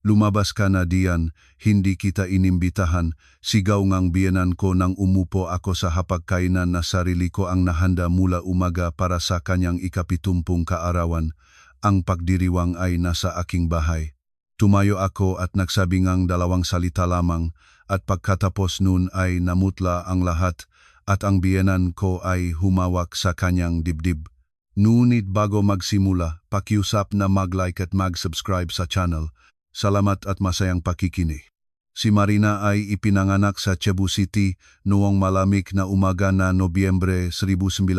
Lumabas ka na diyan, hindi kita inimbitahan, sigaw ngang biyenan ko nang umupo ako sa hapagkainan na sarili ko ang nahanda mula umaga para sa kanyang ikapitumpung kaarawan. Ang pagdiriwang ay nasa aking bahay. Tumayo ako at nagsabi ngang dalawang salita lamang at pagkatapos nun ay namutla ang lahat at ang biyenan ko ay humawak sa kanyang dibdib. Ngunit bago magsimula, pakiusap na mag-like at mag-subscribe sa channel. Salamat at masayang pakikinig. Si Marina ay ipinanganak sa Cebu City noong malamig na umaga na Nobyembre 1978.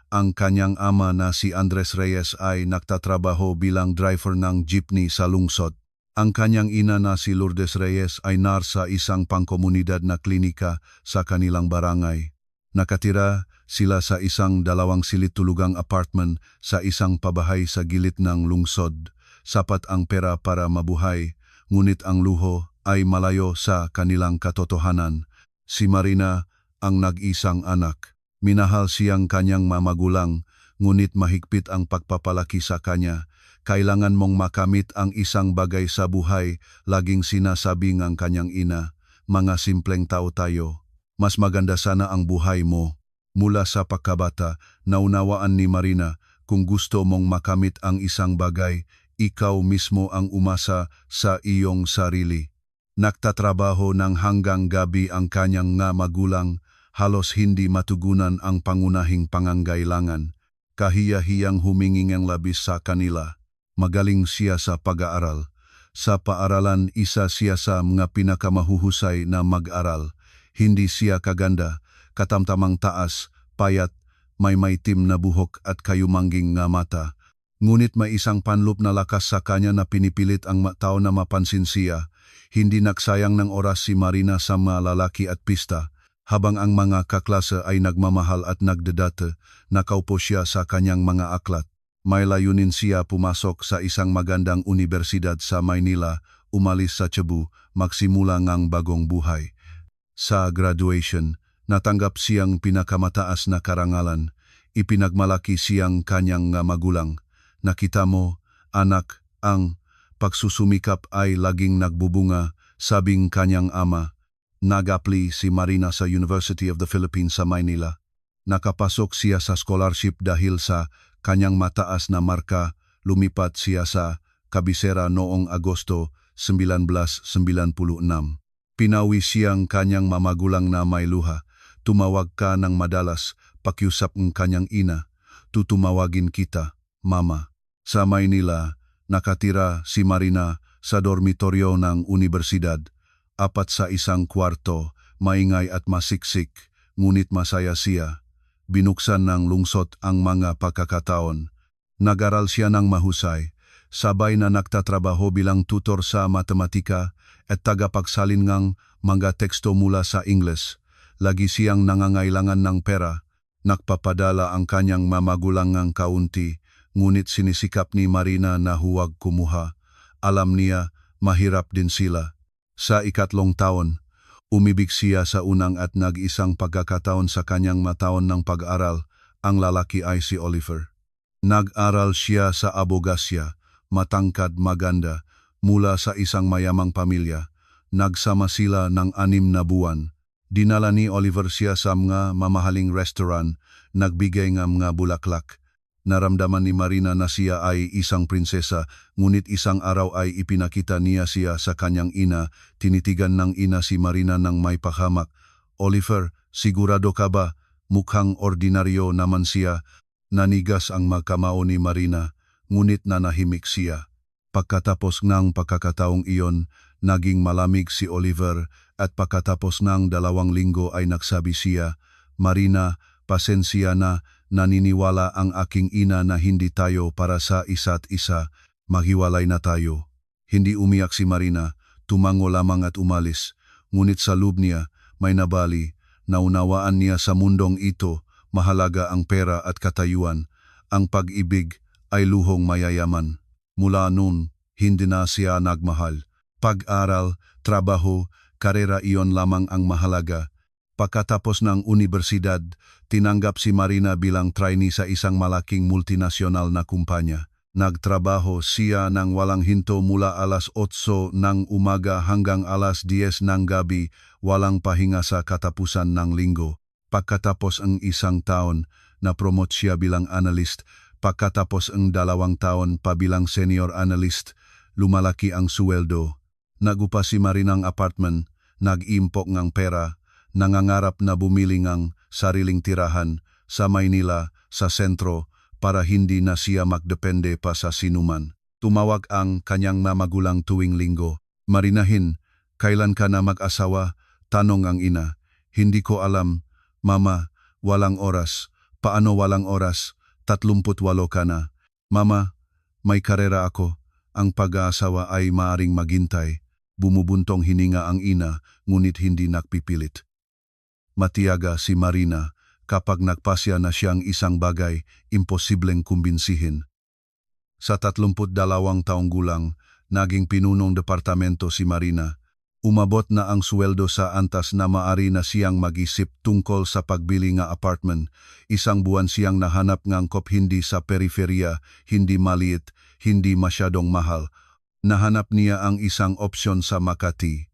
Ang kanyang ama na si Andres Reyes ay nagtatrabaho bilang driver ng jeepney sa lungsod. Ang kanyang ina na si Lourdes Reyes ay nurse sa isang pangkomunidad na klinika sa kanilang barangay. Nakatira sila sa isang 2 silid-tulugang apartment sa isang pabahay sa gilid ng lungsod. Sapat ang pera para mabuhay, ngunit ang luho ay malayo sa kanilang katotohanan. Si Marina ang nag-isang anak. Minahal siyang kanyang mamagulang, ngunit mahigpit ang pagpapalaki sa kanya. Kailangan mong makamit ang isang bagay sa buhay, laging sinasabi ng kanyang ina. Mga simpleng tao tayo. Mas maganda sana ang buhay mo. Mula sa pagkabata, naunawaan ni Marina, kung gusto mong makamit ang isang bagay, ikaw mismo ang umasa sa iyong sarili. Nagtatrabaho ng hanggang gabi ang kanyang nga magulang, halos hindi matugunan ang pangunahing pangangailangan. Kahiya-hiyang humingi ng labis sa kanila. Magaling siya sa pag-aaral. Sa paaralan, isa siya sa mga pinakamahuhusay na mag-aral. Hindi siya kaganda, katamtamang taas, payat, may maitim na buhok at kayumangging nga mata. Ngunit may isang panloob na lakas sa kanya na pinipilit ang tao na mapansin siya. Hindi nagsayang ng oras si Marina sa mga lalaki at pista. Habang ang mga kaklase ay nagmamahal at nagdedate, nakaupo siya sa kanyang mga aklat. May layunin siya pumasok sa isang magandang universidad sa Maynila, umalis sa Cebu, magsimula ng bagong buhay. Sa graduation, natanggap siyang pinakamataas na karangalan. Ipinagmalaki siyang kanyang magulang. Nakita mo, anak, ang pagsusumikap ay laging nagbubunga, sabing kanyang ama. Nag-apply si Marina sa University of the Philippines sa Maynila. Nakapasok siya sa scholarship dahil sa kanyang mataas na marka. Lumipat siya sa kabisera noong Agosto 1996. Pinawi siyang kanyang mamagulang na may luha. Tumawag ka ng madalas, pakiusap ng kanyang ina. Tutumawagin kita, Mama. Sa Maynila, nakatira si Marina sa dormitoryo ng universidad. 4 sa isang kwarto, maingay at masiksik, ngunit masaya siya. Binuksan ng lungsod ang mga pagkakataon. Nag-aral siya ng mahusay, sabay na nagtatrabaho bilang tutor sa matematika at tagapagsalin ng mga teksto mula sa Ingles. Lagi siyang nangangailangan ng pera. Nagpapadala ang kanyang mamagulang ng kaunti, ngunit sinisikap ni Marina na huwag kumuha. Alam niya, mahirap din sila. Sa 3 taon, umibig siya sa unang at nag-isang pagkakataon sa kanyang mataon ng pag-aral. Ang lalaki ay si Oliver. Nag-aral siya sa abogasya, matangkad maganda, mula sa isang mayamang pamilya. Nagsama sila ng 6 na buwan. Dinala ni Oliver siya sa mga mamahaling restaurant, nagbigay ng mga bulaklak. Naramdaman ni Marina na siya ay isang prinsesa, ngunit isang araw ay ipinakita niya siya sa kanyang ina. Tinitigan ng ina si Marina ng may pahamak. Oliver, sigurado ka ba? Mukhang ordinaryo naman siya. Nanigas ang magkamao ni Marina, ngunit nanahimik siya. Pagkatapos ng pagkakataong iyon, naging malamig si Oliver at pagkatapos ng 2 linggo ay nagsabi siya, Marina, pasensya na, naniniwala ang aking ina na hindi tayo para sa isa't isa, maghiwalay na tayo. Hindi umiyak si Marina, tumango lamang at umalis, ngunit sa loob niya may nabali, naunawaan niya sa mundong ito, mahalaga ang pera at katayuan, ang pag-ibig ay luhong mayayaman. Mula noon, hindi na siya nagmahal. Pag-aral, trabaho, karera iyon lamang ang mahalaga. Pagkatapos ng universidad, tinanggap si Marina bilang trainee sa isang malaking multinasyonal na kumpanya. Nagtrabaho siya ng walang hinto mula alas 8 ng umaga hanggang alas 10 ng gabi, walang pahinga sa katapusan ng linggo. Pagkatapos ang isang taon, na-promote siya bilang analyst. Pagkatapos ang 2 taon pa bilang senior analyst, lumalaki ang suweldo. Nagupa si Marina ng apartment, nag-impok ng pera, nangangarap na bumili ng sariling tirahan sa Maynila, sa sentro, para hindi na siya magdepende pa sa sinuman. Tumawag ang kanyang magulang tuwing linggo. Marinahin, kailan ka na mag-asawa? Tanong ang ina. Hindi ko alam, Mama, walang oras. Paano walang oras? 38 ka na. Mama, may karera ako. Ang pag-aasawa ay maaring maghintay. Bumubuntong hininga ang ina, ngunit hindi nagpipilit. Matiyaga si Marina. Kapag nagpasya na siyang isang bagay, imposibleng kumbinsihin. Sa 32 taong gulang, naging pinunong departamento si Marina. Umabot na ang sweldo sa antas na maari na siyang mag-isip tungkol sa pagbili nga apartment. Isang buwan siyang nahanap ng angkop hindi sa periferya, hindi maliit, hindi masyadong mahal. Nahanap niya ang isang opsyon sa Makati.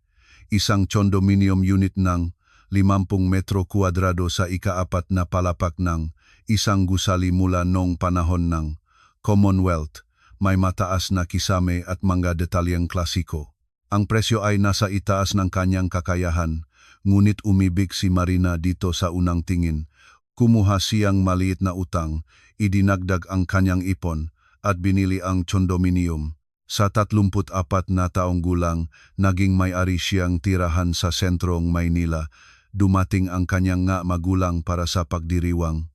Isang condominium unit ng 50 metro kuwadrado sa ika-4 na palapak ng isang gusali mula noong panahon ng Commonwealth. May mataas na kisame at mga detalyeng klasiko. Ang presyo ay nasa itaas ng kanyang kakayahan, ngunit umibig si Marina dito sa unang tingin. Kumuha siyang maliit na utang, idinagdag ang kanyang ipon, at binili ang condominium. Sa 34 na taong gulang, naging may-ari siyang tirahan sa sentrong Maynila. Dumating ang kanyang nga magulang para sa pagdiriwang.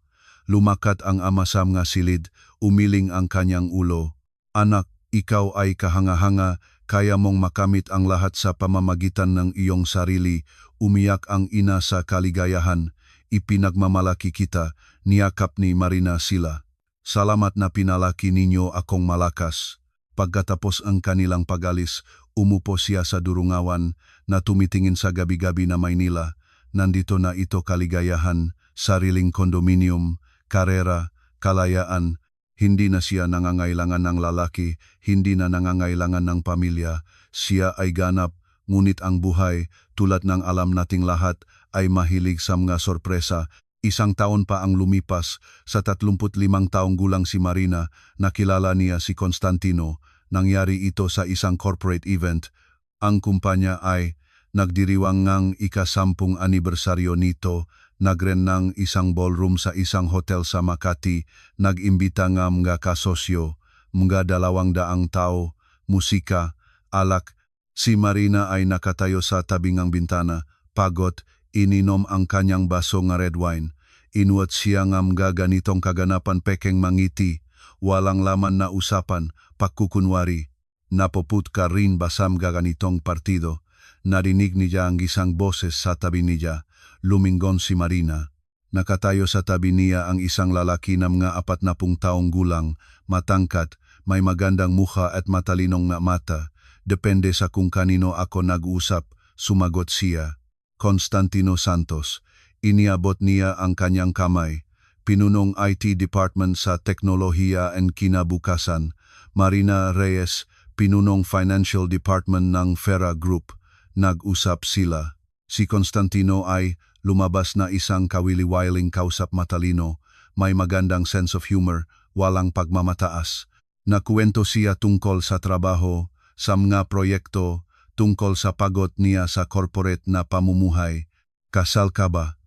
Lumakat ang ama sa mga silid, umiling ang kanyang ulo. Anak, ikaw ay kahanga-hanga, kaya mong makamit ang lahat sa pamamagitan ng iyong sarili. Umiyak ang ina sa kaligayahan. Ipinagmamalaki kita, niyakap ni Marina sila. Salamat na pinalaki ninyo akong malakas. Pagkatapos ang kanilang pag-alis, umupo siya sa durungawan na tumitingin sa gabi-gabi na Maynila. Nandito na ito kaligayahan, sariling kondominium, karera, kalayaan. Hindi na siya nangangailangan ng lalaki, hindi na nangangailangan ng pamilya. Siya ay ganap, ngunit ang buhay, tulad ng alam nating lahat, ay mahilig sa mga sorpresa. Isang taon pa ang lumipas, sa 35 taong gulang si Marina, nakilala niya si Constantino. Nangyari ito sa isang corporate event. Ang kumpanya ay nagdiriwang ng ika-10 anibersaryo nito, nagren ng isang ballroom sa isang hotel sa Makati, nag-imbita ng mga kasosyo, mga 200 tao, musika, alak. Si Marina ay nakatayo sa tabi ng bintana, pagod, ininom ang kanyang baso ng red wine. Inuot siya ng mga ganitong kaganapan pekeng mangiti, walang laman na usapan, pagkukunwari. Napoput ka rin ba sa mga ganitong partido? Narinig niya ang isang boses sa tabi niya. Lumingon si Marina. Nakatayo sa tabi niya ang isang lalaki na mga 40 taong gulang, matangkat, may magandang mukha at matalinong na mata. Depende sa kung kanino ako nag-usap, sumagot siya. Constantino Santos. Iniabot niya ang kanyang kamay. Pinunong IT Department sa Teknolohiya and Kinabukasan. Marina Reyes, pinunong Financial Department ng Fera Group. Nag-usap sila. Si Constantino ay lumabas na isang kawili-wiling kausap matalino, may magandang sense of humor, walang pagmamataas. Nakuwento siya tungkol sa trabaho, sa mga proyekto, tungkol sa pagod niya sa corporate na pamumuhay. Kasal ka ba?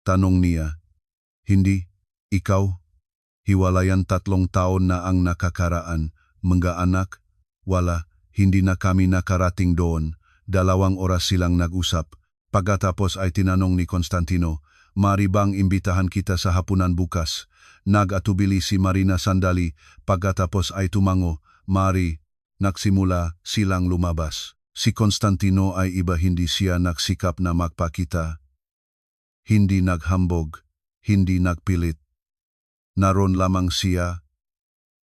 Tanong niya. Hindi. Ikaw? Hiwalayan 3 taon na ang nakakaraan. Mga anak? Wala. Hindi na kami nakarating doon. 2 oras silang nag-usap. Pagkatapos ay tinanong ni Constantino, "Mari bang imbitahan kita sa hapunan bukas?" Nag-atubili si Marina sandali, pagkatapos ay tumango, "Mari." Nagsimula silang lumabas. Si Constantino ay iba, hindi siya nagsikap na magpakita. Hindi naghambog, hindi nagpilit. Naroon lamang siya,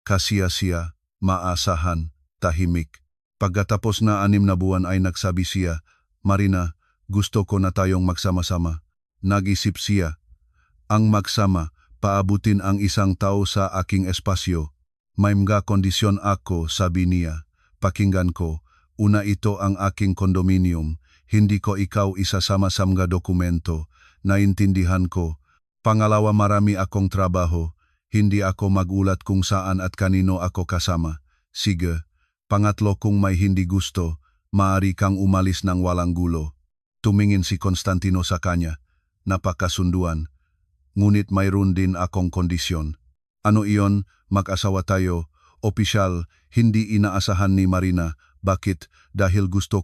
kasiya-siya, maasahan, tahimik. Pagkatapos na 6 na buwan ay nagsabi siya, "Marina, gusto ko na tayong magsama-sama." Nag-isip siya, ang magsama, paabutin ang isang tao sa aking espasyo. May mga kondisyon ako, sabi niya. Pakinggan ko, una ito ang aking kondominium, hindi ko ikaw isasama sa mga dokumento, naintindihan ko. Pangalawa, marami akong trabaho, hindi ako magulat kung saan at kanino ako kasama. Sige. Pangatlo, kung may hindi gusto, maaari kang umalis ng walang gulo. Tumingin si Constantino sa kanya. Napakasunduan. Ngunit mayroon din akong kondisyon. Ano iyon? Mag-asawa tayo. Opisyal, hindi inaasahan ni Marina. Bakit? Dahil gusto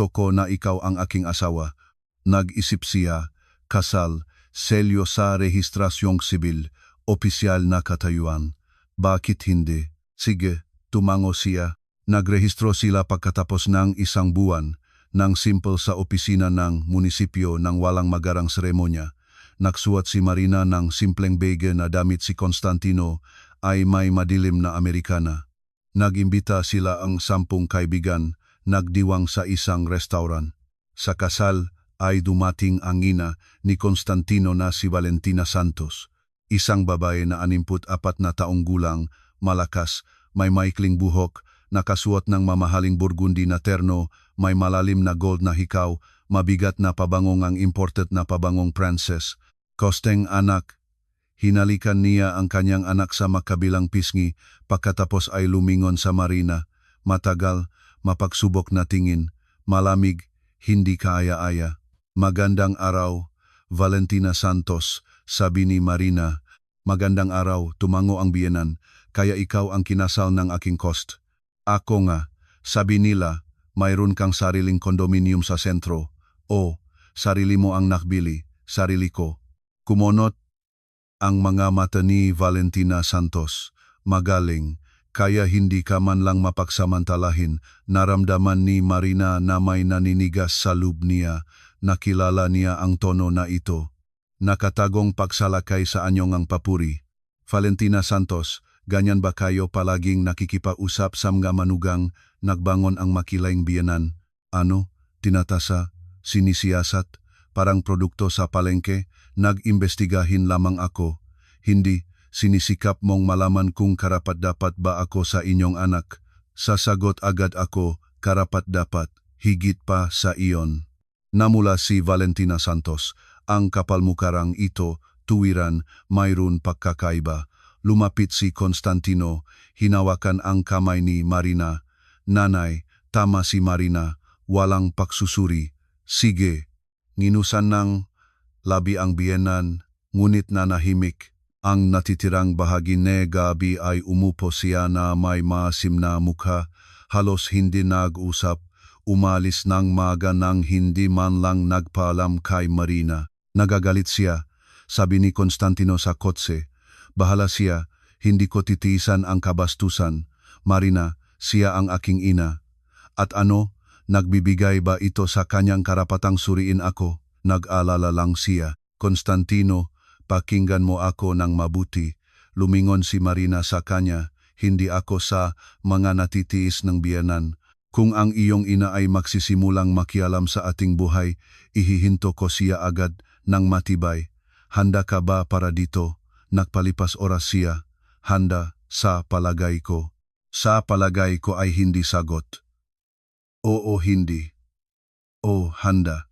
ko na ikaw ang aking asawa. Nag-isip siya, kasal, selyo sa rehistrasyong sibil, opisyal na katayuan. Bakit hindi? Sige, tumango siya. Nagrehistro sila pagkatapos ng isang buwan, ng simple sa opisina ng munisipyo ng walang magarang seremonya. Nagsuot si Marina ng simpleng bege na damit, si Constantino ay may madilim na Amerikana. Nagimbita sila ang 10 kaibigan, nagdiwang sa isang restaurant. Sa kasal ay dumating ang ina ni Constantino na si Valentina Santos, isang babae na 64 na taong gulang, malakas, may maikling buhok, nakasuot ng mamahaling burgundi na terno, may malalim na gold na hikaw, mabigat na pabangong ang imported na pabangong Princess. Kosteng anak. Hinalikan niya ang kanyang anak sa makabilang pisngi, pagkatapos ay lumingon sa Marina. Matagal, mapagsubok na tingin, malamig, hindi kaaya-aya. Magandang araw, Valentina Santos, sabi ni Marina. Magandang araw, tumango ang biyenan, kaya ikaw ang kinasal ng aking Cost. Ako nga, sabi nila, mayroon kang sariling kondominium sa sentro. O, sarili mo ang nakbili, sarili ko. Kumonot ang mga mata ni Valentina Santos. Magaling, kaya hindi ka man lang mapagsamantalahin. Naramdaman ni Marina na may naninigas sa loob niya. Nakilala niya ang tono na ito. Nakatagong pagsalakay sa anyong ang papuri. Valentina Santos, ganyan ba kayo palaging nakikipausap sa mga manugang? Nagbangon ang makilaing biyanan. Ano? Tinatasa? Sinisiyasat? Parang produkto sa palengke? Nag-imbestigahin lamang ako. Hindi, sinisikap mong malaman kung karapat-dapat ba ako sa inyong anak. Sasagot agad ako, karapat-dapat, higit pa sa iyon. Namula si Valentina Santos, ang kapalmukarang ito, tuwiran, mayroon pagkakaiba. Lumapit si Constantino, hinawakan ang kamay ni Marina. Nanay, tama si Marina, walang pagsusuri. Sige, nginusan ng labi ang biyenan, ngunit nanahimik. Ang natitirang bahagi ni gabi ay umupo siya na may maasim na mukha, halos hindi nag-usap, umalis ng maga nang hindi man lang nagpaalam kay Marina. Nagagalit siya, sabi ni Constantino sa kotse. Bahala siya, hindi ko titiisan ang kabastusan. Marina, siya ang aking ina. At ano, nagbibigay ba ito sa kanyang karapatang suriin ako? Nag-alala lang siya. Constantino, pakinggan mo ako ng mabuti. Lumingon si Marina sa kanya, hindi ako sa mga natitiis ng biyanan. Kung ang iyong ina ay magsisimulang makialam sa ating buhay, ihihinto ko siya agad ng matibay. Handa ka ba para dito? Nagpalipas oras siya. Handa, sa palagay ko. Sa palagay ko ay hindi sagot. Oo, hindi. O, handa.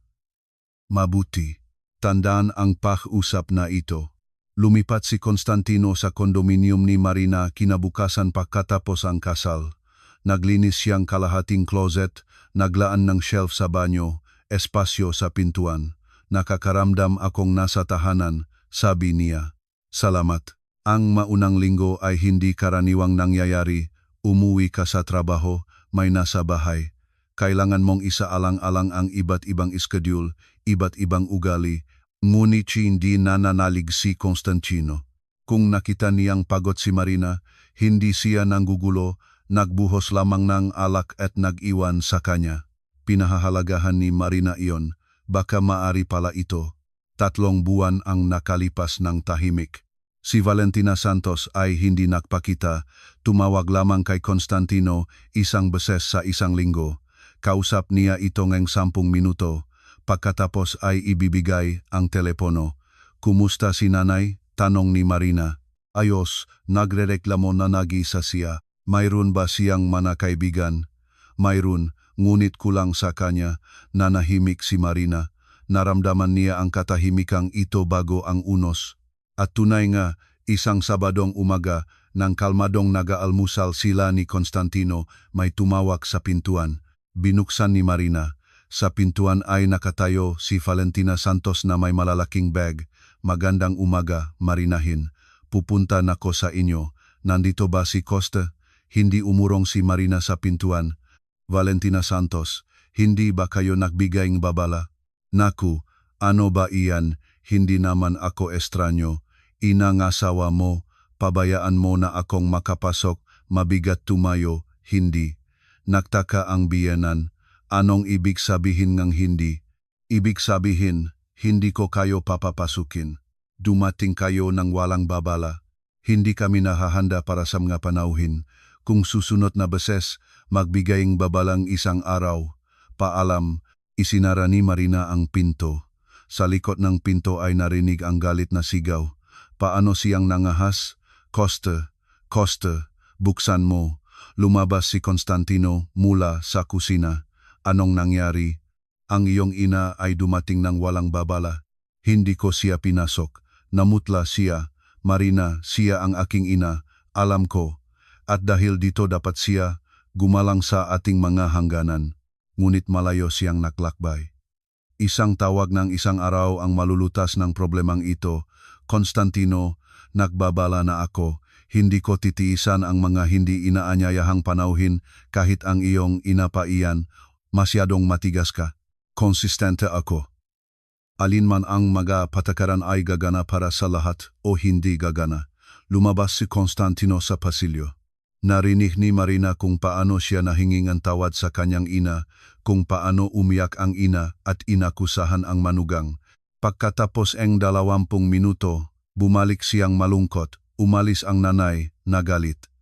Mabuti. Tandaan ang pag-usap na ito. Lumipat si Constantino sa kondominium ni Marina kinabukasan pagkatapos ang kasal. Naglinis siyang kalahating closet, naglaan ng shelf sa banyo, espasyo sa pintuan. Nakakaramdam akong nasa tahanan, sabi niya. Salamat. Ang maunang linggo ay hindi karaniwang nangyayari. Umuwi ka sa trabaho, may nasa bahay. Kailangan mong isaalang-alang ang iba't ibang schedule, iba't ibang ugali, ngunit hindi nananalig si Constantino. Kung nakita niyang pagod si Marina, hindi siya nanggugulo, nagbuhos lamang ng alak at nag-iwan sa kanya. Pinahahalagahan ni Marina iyon, baka maari pala ito. 3 buwan ang nakalipas ng tahimik. Si Valentina Santos ay hindi nagpakita, tumawag lamang kay Constantino 1 beses sa 1 linggo. Kausap niya ito ng 10 minuto, pagkatapos ay ibibigay ang telepono. Kumusta si nanay? Tanong ni Marina. Ayos, nagrereklamo na nag-isa siya. Mayroon ba siyang mga kaibigan? Mayroon, ngunit kulang sa kanya. Nanahimik si Marina. Naramdaman niya ang katahimikang ito bago ang unos. At tunay nga, isang Sabadong umaga, nang kalmadong nag-aalmusal sila ni Constantino, may tumawak sa pintuan. Binuksan ni Marina. Sa pintuan ay nakatayo si Valentina Santos na may malalaking bag. Magandang umaga, Marinahin. Pupunta na ko sa inyo. Nandito ba si Costa? Hindi umurong si Marina sa pintuan. Valentina Santos, hindi ba kayo nagbigay ng babala? Naku, ano ba iyan? Hindi naman ako estranyo. Inangasawa mo, pabayaan mo na akong makapasok, mabigat tumayo, hindi. Nagtaka ang biyenan. Anong ibig sabihin ng hindi? Ibig sabihin, hindi ko kayo papapasukin. Dumating kayo ng walang babala. Hindi kami nahahanda para sa mga panauhin. Kung susunod na beses, magbigaying babalang isang araw. Paalam, isinara ni Marina ang pinto. Sa likod ng pinto ay narinig ang galit na sigaw. Paano siyang nangahas? Costa, Costa, buksan mo. Lumabas si Constantino mula sa kusina. Anong nangyari? Ang iyong ina ay dumating ng walang babala. Hindi ko siya pinasok. Namutla siya. Marina, siya ang aking ina. Alam ko. At dahil dito dapat siya gumalang sa ating mga hangganan. Ngunit malayo siyang naklakbay. Isang tawag ng isang araw ang malulutas ng problemang ito. Constantino, nagbabala na ako. Hindi ko titiisan ang mga hindi inaanyayahang panauhin kahit ang iyong ina pa iyan. Masyadong matigas ka. Konsistente ako. Alinman ang mga patakaran ay gagana para sa lahat o hindi gagana. Lumabas si Constantino sa pasilyo. Narinig ni Marina kung paano siya nahinging ang tawad sa kanyang ina, kung paano umiyak ang ina at inakusahan ang manugang. Pagkatapos ang 20 minuto, bumalik siyang malungkot, umalis ang nanay, nagalit.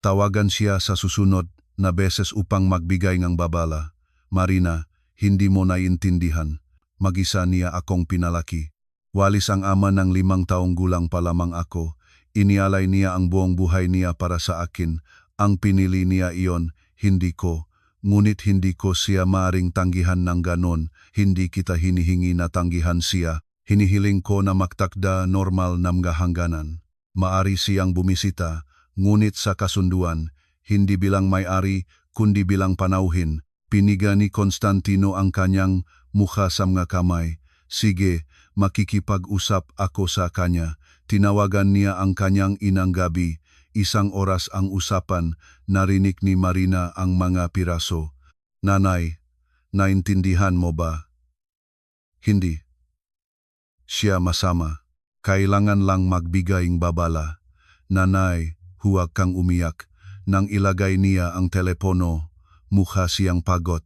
Tawagan siya sa susunod na beses upang magbigay ng babala. Marina, hindi mo naiintindihan. Mag-isa niya akong pinalaki. Walis ang ama ng 5 taong gulang pa lamang ako. Inialay niya ang buong buhay niya para sa akin. Ang pinili niya iyon, hindi ko. Ngunit hindi ko siya maaring tanggihan ng ganon. Hindi kita hinihingi na tanggihan siya. Hinihiling ko na magtakda normal na mga hangganan. Maari siyang bumisita, ngunit sa kasunduan, hindi bilang may-ari, kundi bilang panauhin. Piniga ni Constantino ang kanyang mukha sa mga kamay. Sige, makikipag-usap ako sa kanya. Tinawagan niya ang kanyang inang gabi. 1 oras ang usapan. Narinig ni Marina ang mga piraso. Nanay, naintindihan mo ba? Hindi. Siya masama. Kailangan lang magbigay ng babala. Nanay, huwag kang umiyak. Nang ilagay niya ang telepono, mukha siyang pagod.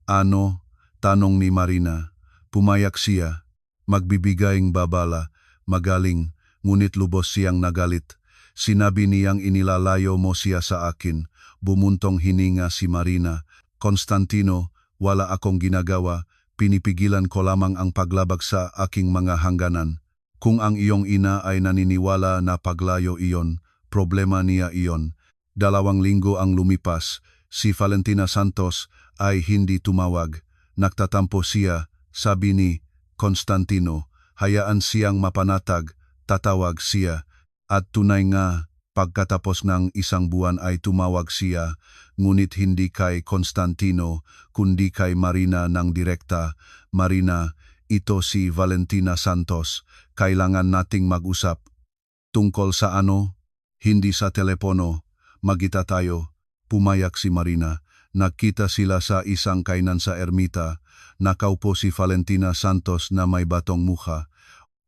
Ano? Tanong ni Marina. Pumayak siya. Magbibigay ng babala. Magaling, ngunit lubos siyang nagalit. Sinabi niyang inilalayo mo siya sa akin. Bumuntong hininga si Marina. Constantino, wala akong ginagawa. Pinipigilan ko lamang ang paglabag sa aking mga hangganan. Kung ang iyong ina ay naniniwala na paglayo iyon, problema niya iyon. 2 linggo ang lumipas. Si Valentina Santos ay hindi tumawag. Nagtatampo siya, sabi ni Constantino. Hayaan siyang mapanatag, tatawag siya. At tunay nga, pagkatapos ng 1 buwan ay tumawag siya, ngunit hindi kay Constantino, kundi kay Marina ng direkta. Marina, ito si Valentina Santos. Kailangan nating mag-usap. Tungkol sa ano? Hindi sa telepono. Magkita tayo. Pumayak si Marina. Nagkita sila sa isang kainan sa ermita. Nakaupo si Valentina Santos na may batong mukha.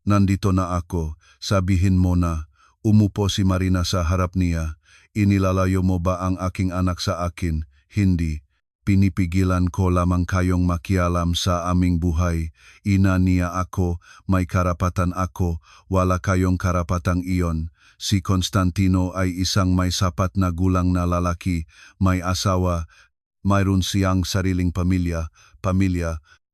Nandito na ako, sabihin mo na. Umupo si Marina sa harap niya. Inilalayo mo ba ang aking anak sa akin? Hindi. Pinipigilan ko lamang kayong makialam sa aming buhay. Ina niya ako, may karapatan ako, wala kayong karapatang iyon. Si Constantino ay isang may sapat na gulang na lalaki, may asawa, mayroon siyang sariling pamilya.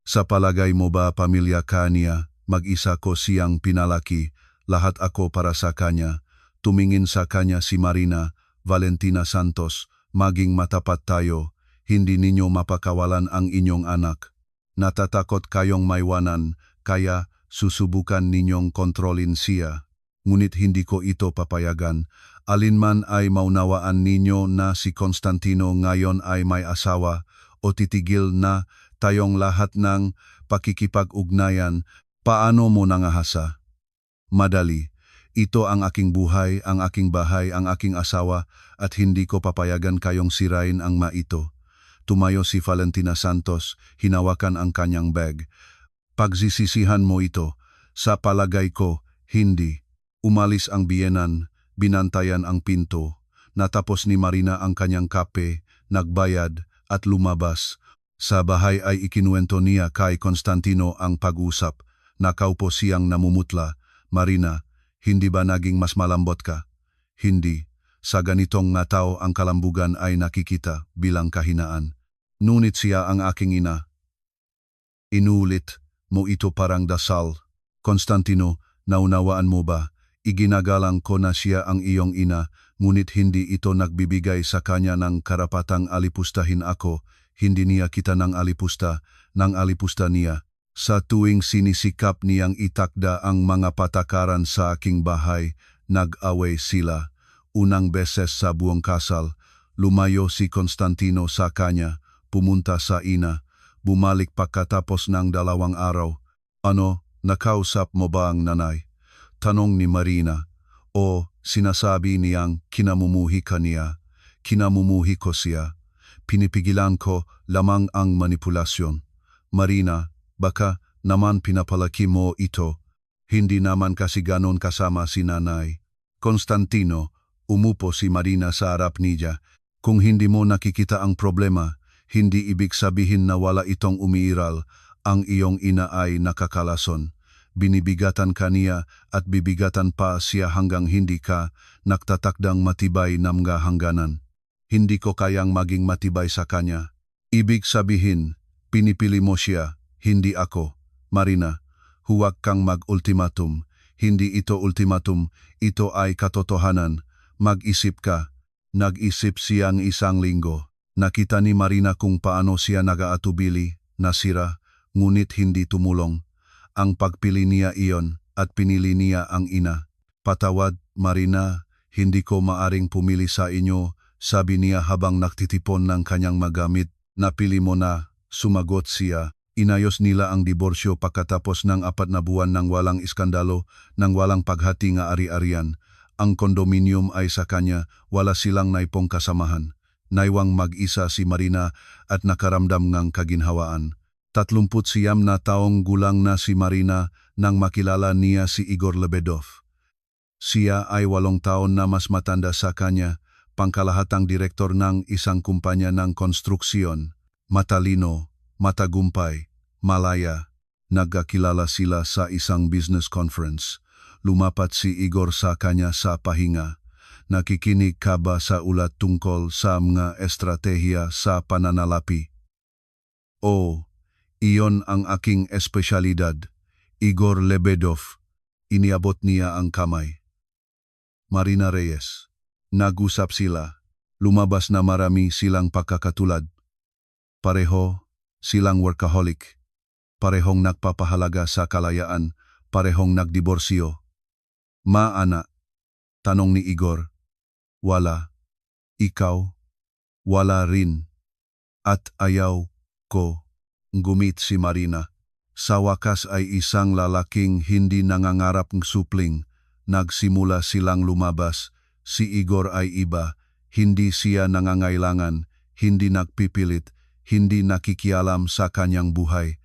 Sa palagay mo ba pamilya ka niya? Mag-isa ko siyang pinalaki, lahat ako para sa kanya. Tumingin sa kanya si Marina, Valentina Santos, maging matapat tayo, hindi ninyo mapakawalan ang inyong anak. Natatakot kayong maiwanan, kaya susubukan ninyong kontrolin siya. Ngunit hindi ko ito papayagan. Alinman ay maunawaan ninyo na si Constantino ngayon ay may asawa o titigil na tayong lahat ng pakikipag-ugnayan. Paano mo nangahasa? Madali. Ito ang aking buhay, ang aking bahay, ang aking asawa at hindi ko papayagan kayong sirain ang maito. Tumayo si Valentina Santos, hinawakan ang kanyang bag. Pagsisisihan mo ito. Sa palagay ko, hindi. Umalis ang biyenan, binantayan ang pinto. Natapos ni Marina ang kanyang kape, nagbayad at lumabas. Sa bahay ay ikinuwento niya kay Constantino ang pag-usap. Nakaupo siyang namumutla. Marina, hindi ba naging mas malambot ka? Hindi. Sa ganitong nga tao ang kalambugan ay nakikita bilang kahinaan. Ngunit siya ang aking ina. Inulit mo ito parang dasal. Constantino, naunawaan mo ba? Iginagalang ko na siya ang iyong ina, ngunit hindi ito nagbibigay sa kanya ng karapatang alipustahin ako. Hindi niya kita ng alipusta niya. Sa tuwing sinisikap niyang itakda ang mga patakaran sa aking bahay, nag-away sila. Unang beses sa buong kasal, lumayo si Constantino sa kanya, pumunta sa ina, bumalik pagkatapos ng 2 araw. Ano, nakausap mo ba ang nanay? Tanong ni Marina. O, sinasabi niyang kinamumuhi ka niya. Kinamumuhi ko siya. Pinipigilan ko lamang ang manipulasyon. Marina, baka naman pinapalaki mo ito. Hindi naman kasi ganon kasama si nanay. Constantino, umupo si Marina sa harap niya. Kung hindi mo nakikita ang problema, hindi ibig sabihin na wala itong umiiral. Ang iyong ina ay nakakalason. Binibigatan ka niya at bibigatan pa siya hanggang hindi ka nagtatakdang matibay na mga hangganan. Hindi ko kayang maging matibay sa kanya. Ibig sabihin, pinipili mo siya. Hindi ako. Marina, huwag kang mag-ultimatum. Hindi ito ultimatum, ito ay katotohanan. Mag-isip ka. Nag-isip siyang 1 linggo. Nakita ni Marina kung paano siya nag-aatubili, nasira, ngunit hindi tumulong. Ang pagpili niya iyon at pinili niya ang ina. Patawad, Marina, hindi ko maaring pumili sa inyo, sabi niya habang nagtitipon ng kanyang magamit. Napili mo na, sumagot siya. Inayos nila ang diborsyo pagkatapos ng 4 na buwan ng walang iskandalo, ng walang paghati nga ari-arian. Ang kondominium ay sa kanya, wala silang naipong kasamahan. Naiwang mag-isa si Marina at nakaramdam ng kaginhawaan. 39 na taong gulang na si Marina nang makilala niya si Igor Lebedov. Siya ay 8 taon na mas matanda sa kanya, pangkalahatang direktor ng isang kumpanya ng konstruksyon. Matalino, matagumpay, malaya. Nagkakilala sila sa isang business conference. Lumapat si Igor sa kanya sa pahinga. Nakikinig ka ba sa ulat tungkol sa mga estratehiya sa pananalapi? O, iyon ang aking espesyalidad. Igor Lebedov. Iniabot niya ang kamay. Marina Reyes. Nag-usap sila. Lumabas na marami silang pagkakatulad. Pareho silang workaholic. Parehong nagpapahalaga sa kalayaan. Parehong nagdiborsyo. Maana? Tanong ni Igor. Wala. Ikaw? Wala rin. At ayaw ko. Gumit si Marina. Sa wakas ay isang lalaking hindi nangangarap ng supling. Nagsimula silang lumabas. Si Igor ay iba. Hindi siya nangangailangan. Hindi nagpipilit. Hindi nakikialam sa kanyang buhay.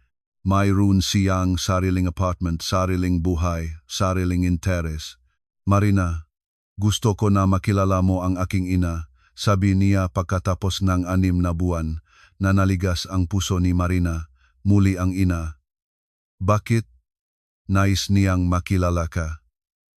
Mayroon siyang sariling apartment, sariling buhay, sariling interes. Marina, gusto ko na makilala mo ang aking ina, sabi niya pagkatapos ng 6 na buwan. Nanaligas ang puso ni Marina, muli ang ina. Bakit? Nais niyang makilala ka.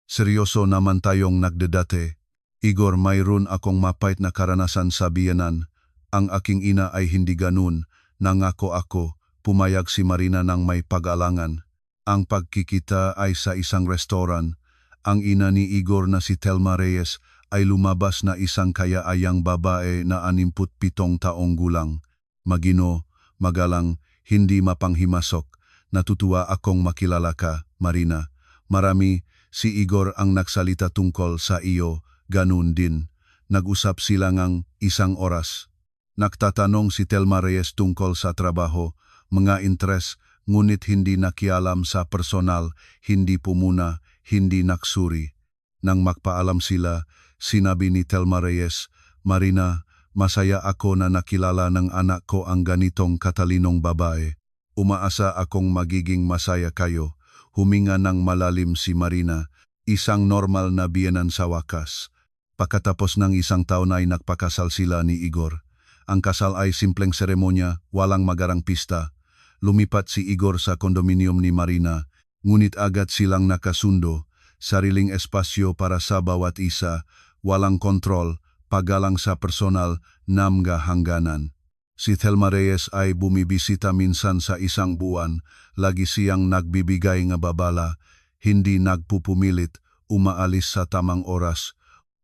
Seryoso naman tayong nagdedate. Igor, mayroon akong mapait na karanasan sa biyenan. Ang aking ina ay hindi ganun. Nangako ako, pumayag si Marina ng may pag-alangan. Ang pagkikita ay sa isang restoran. Ang ina ni Igor na si Telma Reyes ay lumabas na isang kayaayang babae na 67 taong gulang. Magino, magalang, hindi mapanghimasok. Natutuwa akong makilala ka, Marina. Marami, si Igor ang nagsalita tungkol sa iyo, ganun din. Nag-usap sila ngang isang oras. Nagtatanong si Telma Reyes tungkol sa trabaho, mga interes, ngunit hindi nakialam sa personal, hindi pumuna, hindi naksuri. Nang magpaalam sila, sinabi ni Telma Reyes, Marina, masaya ako na nakilala ng anak ko ang ganitong katalinong babae. Umaasa akong magiging masaya kayo. Huminga ng malalim si Marina, isang normal na biyenan sa wakas. Pagkatapos ng isang taon ay nagpakasal sila ni Igor. Ang kasal ay simpleng seremonya, walang magarang pista. Lumipat si Igor sa kondominium ni Marina, ngunit agad silang nakasundo, sariling espasyo para sa bawat isa, walang kontrol, paggalang sa personal, namga hangganan. Si Telma Reyes ay bumibisita minsan sa isang buwan, lagi siyang nagbibigay ng babala, hindi nagpupumilit, umaalis sa tamang oras.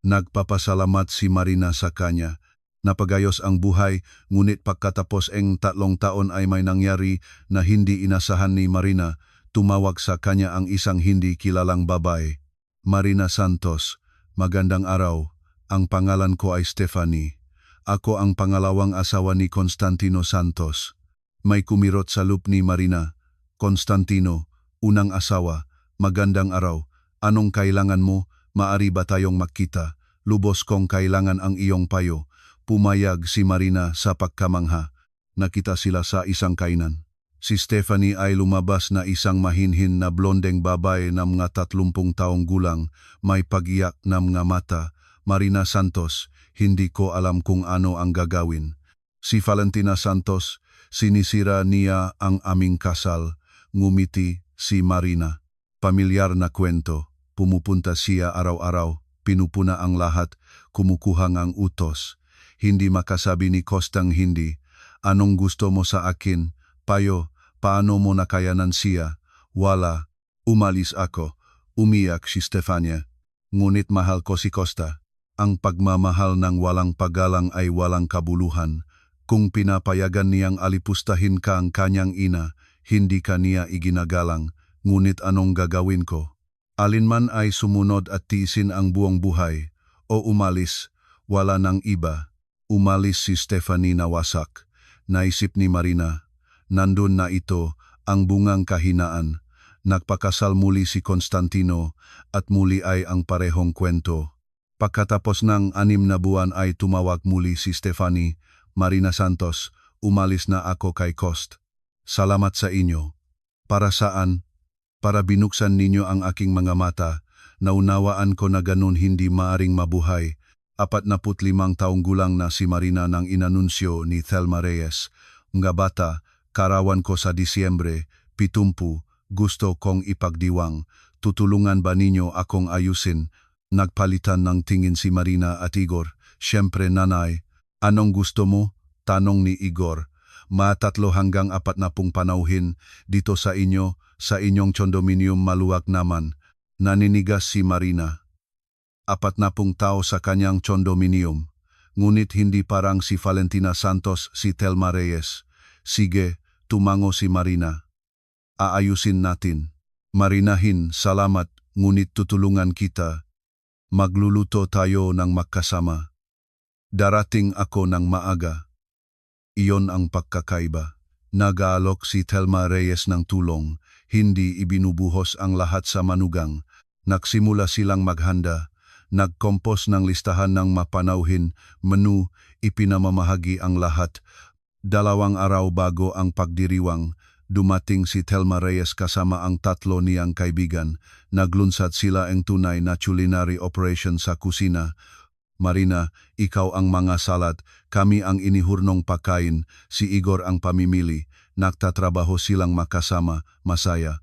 Nagpapasalamat si Marina sa kanya. Napagayos ang buhay, ngunit pagkatapos ng 3 taon ay may nangyari na hindi inasahan ni Marina, tumawag sa kanya ang isang hindi kilalang babae. Marina Santos, magandang araw, ang pangalan ko ay Stephanie. Ako ang pangalawang asawa ni Constantino Santos. May kumirot sa loop ni Marina. Constantino, unang asawa, magandang araw. Anong kailangan mo? Maari ba tayong magkita? Lubos kong kailangan ang iyong payo. Pumayag si Marina sa pagkamangha. Nakita sila sa isang kainan. Si Stephanie ay lumabas na isang mahinhin na blondeng babae na mga 30 taong gulang, may pag-iyak na mga mata. Marina Santos, hindi ko alam kung ano ang gagawin. Si Valentina Santos, sinisira niya ang aming kasal. Ngumiti si Marina. Pamilyar na kwento. Pumupunta siya araw-araw, pinupuna ang lahat, kumukuha ng utos. Hindi makasabi ni Kostang hindi. Anong gusto mo sa akin? Payo, paano mo nakayanan siya? Wala. Umalis ako. Umiyak si Stefania. Ngunit mahal ko si Costa. Ang pagmamahal ng walang paggalang ay walang kabuluhan. Kung pinapayagan niyang alipustahin ka ang kanyang ina, hindi ka niya iginagalang. Ngunit anong gagawin ko? Alinman ay sumunod at tiisin ang buong buhay. O umalis, wala nang iba. Umalis si Stephanie na wasak. Naisip ni Marina, nandun na ito, ang bungang kahinaan. Nagpakasal muli si Constantino at muli ay ang parehong kwento. Pagkatapos ng 6 na buwan ay tumawag muli si Stephanie, Marina Santos, umalis na ako kay Cost. Salamat sa inyo. Para saan? Para binuksan ninyo ang aking mga mata, naunawaan ko na ganun hindi maaring mabuhay. 45 taong gulang na si Marina nang inanunsyo ni Telma Reyes. Mga bata, karawan ko sa Disyembre, 70, gusto kong ipagdiwang. Tutulungan ba ninyo akong ayusin? Nagpalitan ng tingin si Marina at Igor. Siyempre nanay, anong gusto mo? Tanong ni Igor. 3 hanggang 40 panauhin dito sa inyo, sa inyong condominium maluwag naman. Naninigas si Marina. 40 tao sa kanyang condominium. Ngunit hindi parang si Valentina Santos, si Telma Reyes. Sige, tumango si Marina. Aayusin natin. Marinahin, salamat, ngunit tutulungan kita. Magluluto tayo ng magkasama. Darating ako ng maaga. Iyon ang pagkakaiba. Nag-aalok si Telma Reyes ng tulong, hindi ibinubuhos ang lahat sa manugang. Nagsimula silang maghanda. Nagkompos ng listahan ng mapanauhin, menu, ipinamamahagi ang lahat. 2 araw bago ang pagdiriwang, dumating si Telma Reyes kasama ang 3 niyang kaibigan. Naglunsad sila ang tunay na culinary operation sa kusina. Marina, ikaw ang mga salad, kami ang inihurnong pagkain, si Igor ang pamimili. Nagtatrabaho silang makasama, masaya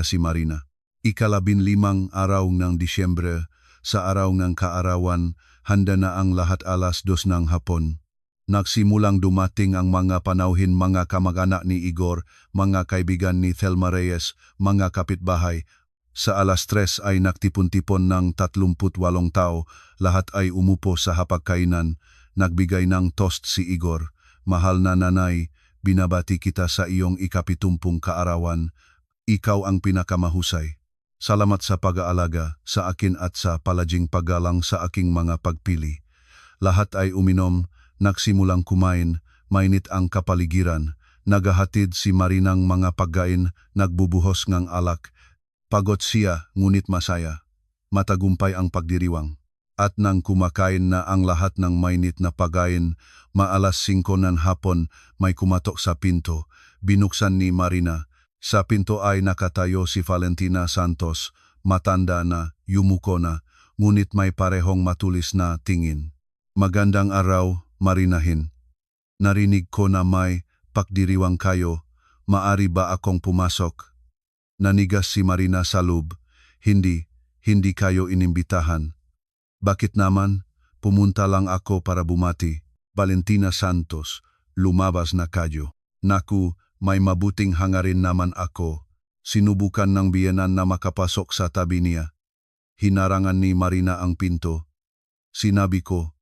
si Marina. 15 araw ng Disyembre, sa araw ng kaarawan, handa na ang lahat 2:00 ng hapon. Nagsimulang dumating ang mga panauhin, mga kamag-anak ni Igor, mga kaibigan ni Telma Reyes, mga kapitbahay. Sa alas 3 ay nagtipon-tipon ng 38 tao, lahat ay umupo sa hapagkainan, nagbigay ng toast si Igor. Mahal na nanay, binabati kita sa iyong ikapitumpung kaarawan. Ikaw ang pinakamahusay. Salamat sa pag-aalaga sa akin at sa palaging paggalang sa aking mga pagpili. Lahat ay uminom, nagsimulang kumain, mainit ang kapaligiran. Nagahatid si Marinang mga pagkain, nagbubuhos ng alak. Pagod siya, ngunit masaya. Matagumpay ang pagdiriwang. At nang kumakain na ang lahat ng mainit na pagkain, maalas 5 ng hapon, may kumatok sa pinto. Binuksan ni Marina. Sa pinto ay nakatayo si Valentina Santos, matanda na, yumuko na, ngunit may parehong matulis na tingin. Magandang araw, Marinahin. Narinig ko na may pagdiriwang kayo, maari ba akong pumasok? Nanigas si Marina sa loob. Hindi kayo inimbitahan. Bakit naman? Pumunta lang ako para bumati. Valentina Santos, lumabas na kayo. Naku, may mabuting hangarin naman ako. Sinubukan ng biyenan na makapasok sa tabi niya. Hinarangan ni Marina ang pinto. Sinabi ko,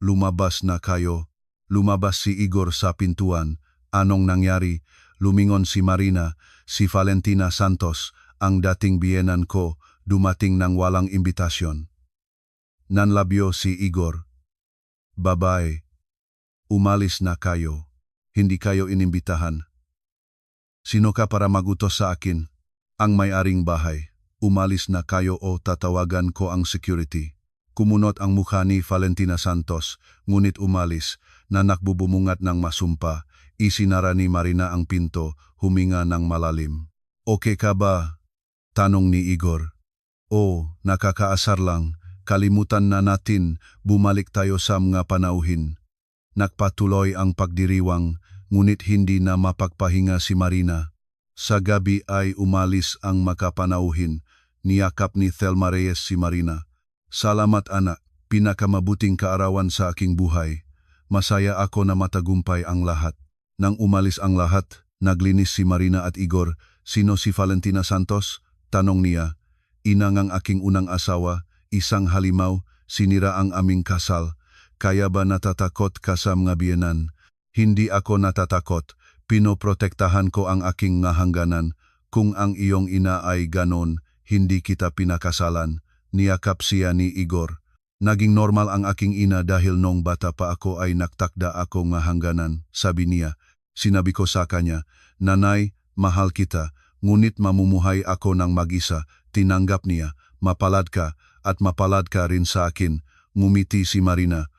lumabas na kayo. Lumabas si Igor sa pintuan. Anong nangyari? Lumingon si Marina, si Valentina Santos, ang dating biyenan ko, dumating ng walang imbitasyon. Nanlabyo si Igor. Babae, umalis na kayo. Hindi kayo inimbitahan. Sino ka para magutos sa akin? Ang may-aring bahay. Umalis na kayo o tatawagan ko ang security. Kumunot ang mukha ni Valentina Santos, ngunit umalis, na nakbubumungat ng masumpa. Isinara ni Marina ang pinto, huminga ng malalim. Okay ka ba? Tanong ni Igor. Nakakaasar lang. Kalimutan na natin, bumalik tayo sa mga panauhin. Nagpatuloy ang pagdiriwang, ngunit hindi na mapagpahinga si Marina. Sa gabi ay umalis ang makapanauhin, niyakap ni Thelma Reyes si Marina. Salamat anak, pinakamabuting kaarawan sa aking buhay. Masaya ako na matagumpay ang lahat. Nang umalis ang lahat, naglinis si Marina at Igor. Sino si Valentina Santos? Tanong niya. Ina ng aking unang asawa, isang halimaw, sinira ang aming kasal. Kaya ba natatakot ka sa mga biyenan? Hindi ako natatakot, pinoprotektahan ko ang aking ngahangganan. Kung ang iyong ina ay ganon, hindi kita pinakasalan. Niyakap siya ni Igor. Naging normal ang aking ina dahil nung bata pa ako ay nagtakda ako ngahangganan, sabi niya. Sinabi ko sa kanya, Nanay, mahal kita, ngunit mamumuhay ako ng mag-isa. Tinanggap niya, mapalad ka at mapalad ka rin sa akin. Ngumiti si Marina.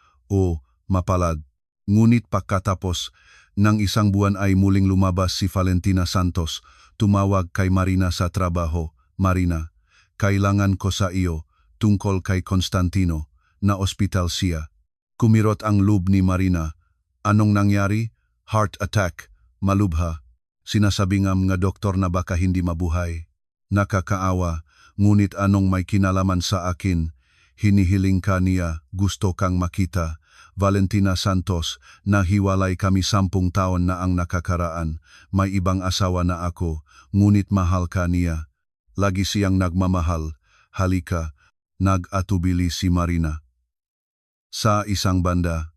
Mapalad. Ngunit pagkatapos ng isang buwan ay muling lumabas si Valentina Santos. Tumawag kay Marina sa trabaho. Marina, kailangan ko sa iyo tungkol kay Constantino na ospital siya. Kumirot ang loob ni Marina. Anong nangyari? Heart attack. Malubha. Sinasabi ng mga doktor na baka hindi mabuhay. Nakakaawa, ngunit anong may kinalaman sa akin? Hinihiling ka niya, gusto kang makita. Valentina Santos, nahiwalay kami 10 taon na ang nakakaraan. May ibang asawa na ako, ngunit mahal ka niya. Lagi siyang nagmamahal. Halika, nag-atubili si Marina. Sa isang banda,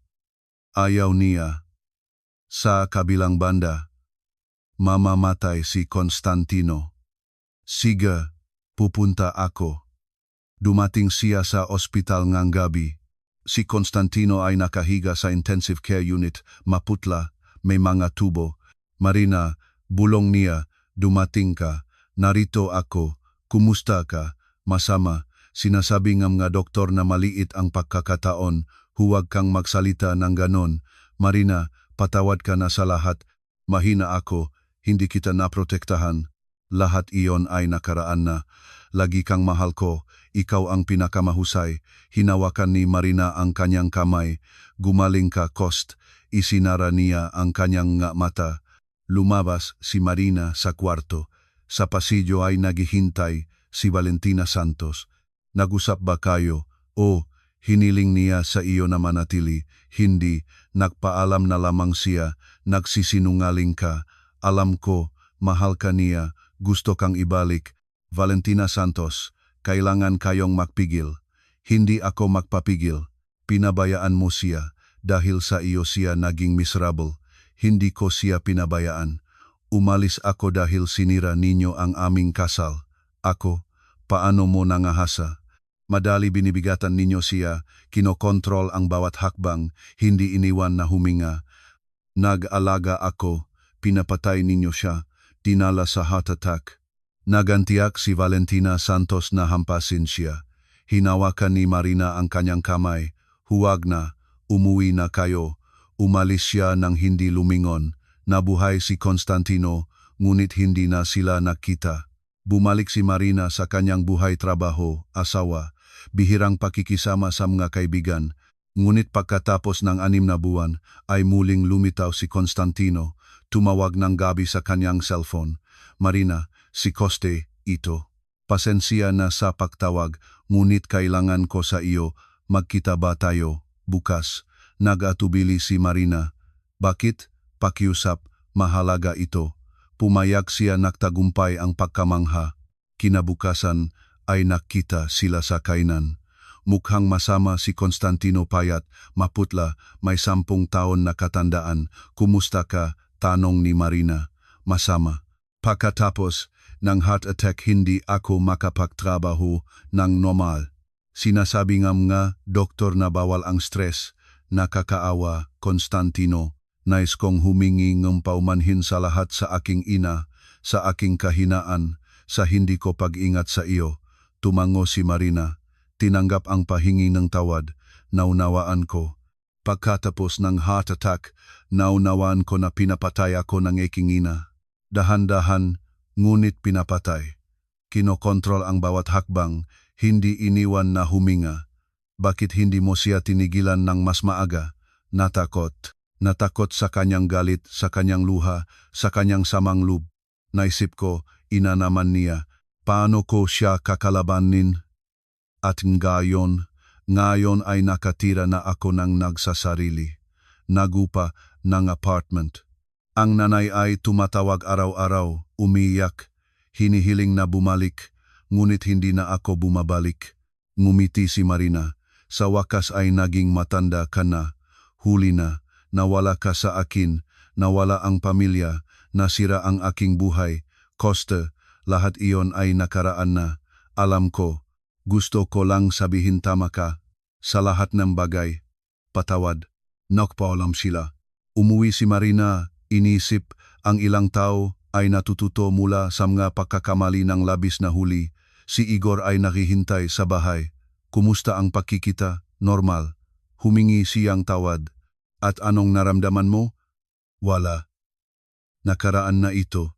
ayaw niya. Sa kabilang banda, mamamatay si Constantino. Sige, pupunta ako. Dumating siya sa ospital ngang gabi. Si Constantino ay nakahiga sa intensive care unit, maputla, may mga tubo. Marina, bulong niya, dumating ka, narito ako, kumusta ka, masama. Sinasabi ng mga doktor na maliit ang pagkakataon, huwag kang magsalita ng ganon. Marina, patawad ka na sa lahat, mahina ako, hindi kita naprotektahan. Lahat iyon ay nakaraan na. Lagi kang mahal ko, ikaw ang pinakamahusay. Hinawakan ni Marina ang kanyang kamay. Gumaling ka, Cost. Isinara niya ang kanyang mata. Lumabas si Marina sa kwarto. Sa pasilyo ay naghihintay si Valentina Santos. Nag-usap ba kayo? Hiniling niya sa iyo na manatili. Hindi, nagpaalam na lamang siya. Nagsisinungaling ka. Alam ko, mahal ka niya. Gusto kang ibalik. Valentina Santos, kailangan kayong magpigil. Hindi ako magpapigil. Pinabayaan mo siya. Dahil sa iyo siya naging miserable. Hindi ko siya pinabayaan. Umalis ako dahil sinira ninyo ang aming kasal. Ako, paano mo nangahasa? Madali binibigatan ninyo siya, kinokontrol ang bawat hakbang, hindi iniwan na huminga. Nag-alaga ako, pinapatay ninyo siya, dinala sa heart attack. Nagantiyak si Valentina Santos na hampasin siya. Hinawakan ni Marina ang kanyang kamay. Huwag na, umuwi na kayo. Umalis siya nang hindi lumingon. Nabuhay si Constantino, ngunit hindi na sila nakita. Bumalik si Marina sa kanyang buhay trabaho, asawa, bihirang pakikisama sa mga kaibigan. Ngunit pagkatapos ng 6 na buwan, ay muling lumitaw si Constantino. Tumawag ng gabi sa kanyang cellphone. Marina, si Coste, ito. Pasensya na sa pagtawag, ngunit kailangan ko sa iyo, magkita ba tayo, bukas? Nag-atubili si Marina. Bakit? Pakiusap, mahalaga ito. Pumayag siya nagtagumpay ang pagkamangha. Kinabukasan ay nakita sila sa kainan. Mukhang masama si Constantino payat, maputla, may 10 taon na katandaan. Kumusta ka? Tanong ni Marina. Masama. Pagkatapos ng heart attack hindi ako makapagtrabaho ng normal. Sinasabi nga doktor na bawal ang stress. Nakakaawa, Constantino. Nais kong humingi ng paumanhin sa lahat sa aking ina, sa aking kahinaan, sa hindi ko pag-ingat sa iyo. Tumango si Marina. Tinanggap ang pahingi ng tawad. Naunawaan ko. Pagkatapos ng heart attack, naunawaan ko na pinapatay ako ng aking ina. Dahan-dahan, ngunit pinapatay. Kinokontrol ang bawat hakbang, hindi iniwan na huminga. Bakit hindi mo siya tinigilan ng mas maaga? Natakot. Natakot sa kanyang galit, sa kanyang luha, sa kanyang samang loob. Naisip ko, ina naman niya, paano ko siya kakalabanin? At ngayon ay nakatira na ako ng nagsasarili. Nagupa ng apartment. Ang nanay ay tumatawag araw-araw, umiyak, hinihiling na bumalik, ngunit hindi na ako bumabalik. Ngumiti si Marina, sa wakas ay naging matanda ka na, huli na. Nawala ka sa akin, nawala ang pamilya, nasira ang aking buhay. Coste, lahat iyon ay nakaraan na. Alam ko, gusto ko lang sabihin tama ka. Sa lahat ng bagay, patawad. Nagpaalam sila. Umuwi si Marina, inisip, ang ilang tao ay natututo mula sa mga pagkakamali ng labis na huli. Si Igor ay nakihintay sa bahay. Kumusta ang pagkikita? Normal. Humingi siyang tawad. At anong naramdaman mo? Wala. Nakaraan na ito.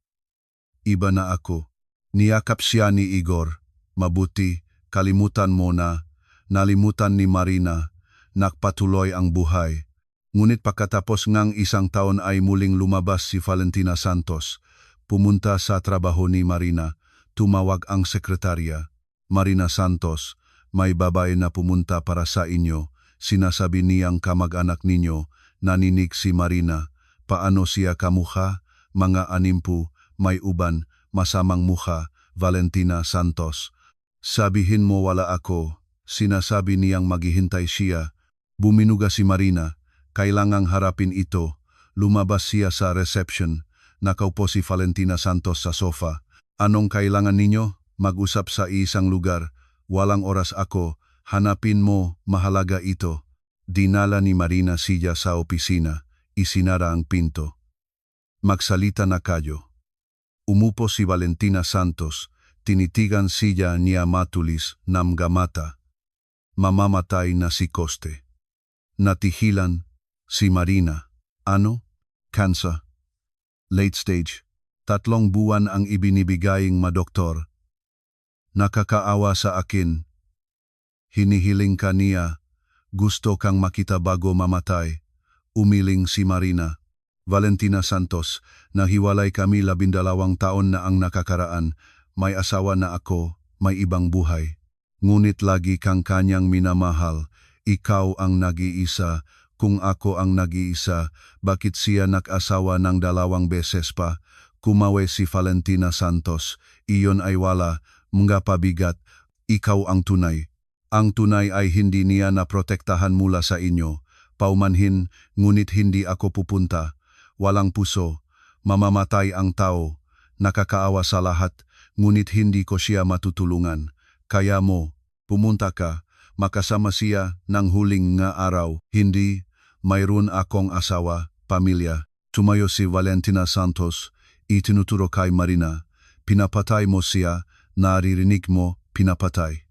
Iba na ako. Niyakap siya ni Igor. Mabuti, kalimutan mo na. Nalimutan ni Marina. Nakpatuloy ang buhay. Ngunit pagkatapos ngang 1 taon ay muling lumabas si Valentina Santos. Pumunta sa trabaho ni Marina. Tumawag ang sekretarya. Marina Santos, may babae na pumunta para sa inyo. Sinasabi niyang kamag-anak ninyo. Naninig si Marina. Paano siya kamukha? Mga 60, may uban, masamang mukha. Valentina Santos. Sabihin mo wala ako. Sinasabi niyang maghihintay siya. Buminuga si Marina. Kailangang harapin ito. Lumabas siya sa reception. Nakaupo si Valentina Santos sa sofa. Anong kailangan ninyo? Mag-usap sa isang lugar. Walang oras ako. Hanapin mo, mahalaga ito. Dinala ni Marina siya sa opisina. Isinara ang pinto. Magsalita na kayo. Umupo si Valentina Santos. Tinitigan siya niya matulis ng mata. Mamamatay na si Coste. Natihilan si Marina. Ano? Cancer. Late stage. 3 buwan ang ibinibigaying madoktor. Nakakaawa sa akin. Hinihiling ka niya. Gusto kang makita bago mamatay. Umiling si Marina. Valentina Santos, nahiwalay kami 12 taon na ang nakakaraan. May asawa na ako, may ibang buhay. Ngunit lagi kang kanyang minamahal. Ikaw ang nag-iisa. Kung ako ang nag-iisa, bakit siya nag-asawa ng 2 beses pa? Kumawe si Valentina Santos. Iyon ay wala. Mga pabigat, ikaw ang tunay. Ang tunay ay hindi niya naprotektahan mula sa inyo. Paumanhin, ngunit hindi ako pupunta. Walang puso. Mamamatay ang tao. Nakakaawa sa lahat, ngunit hindi ko siya matutulungan. Kaya mo, pumunta ka, makasama siya ng huling nga araw. Hindi, mayroon akong asawa, pamilya. Tumayo si Valentina Santos, itinuturo kay Marina. Pinapatay mo siya, naririnig mo, pinapatay.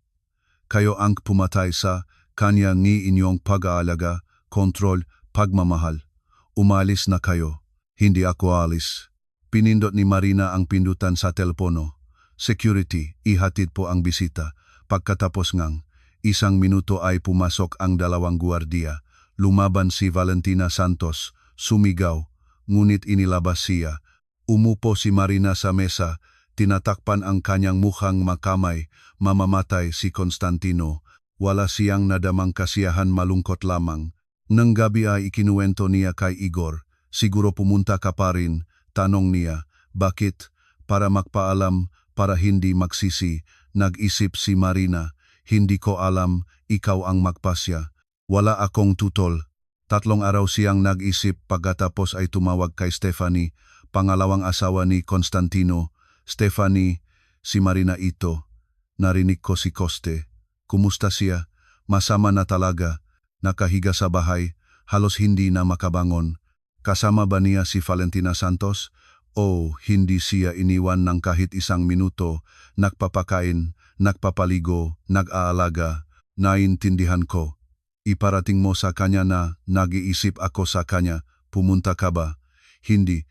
Kayo ang pumatay sa kanya ni inyong pag-aalaga, kontrol, pagmamahal. Umalis na kayo. Hindi ako alis. Pinindot ni Marina ang pindutan sa telepono. Security, ihatid po ang bisita. Pagkatapos ngang, 1 minuto ay pumasok ang 2 guardia. Lumaban si Valentina Santos, sumigaw, ngunit inilabas siya. Umupo si Marina sa mesa, tinatakpan ang kanyang mukhang makamay, mamamatay si Constantino. Wala siyang nadamang kasiyahan, malungkot lamang. Nang gabi ay ikinuwento niya kay Igor. Siguro pumunta ka pa rin, tanong niya. Bakit? Para magpaalam, para hindi magsisi. Nag-isip si Marina. Hindi ko alam, ikaw ang magpasya. Wala akong tutol. 3 araw siyang nag-isip, pagkatapos ay tumawag kay Stephanie, pangalawang asawa ni Constantino. Stephanie, si Marina ito. Narinig ko si Coste. Kumusta siya? Masama na talaga. Nakahiga sa bahay, halos hindi na makabangon. Kasama ba niya si Valentina Santos? O hindi siya iniwan ng kahit 1 minuto, nagpapakain, nagpapaligo, nag-aalaga. Naintindihan ko. Iparating mo sa kanya na nag-iisip ako sa kanya. Pumunta ka ba? Hindi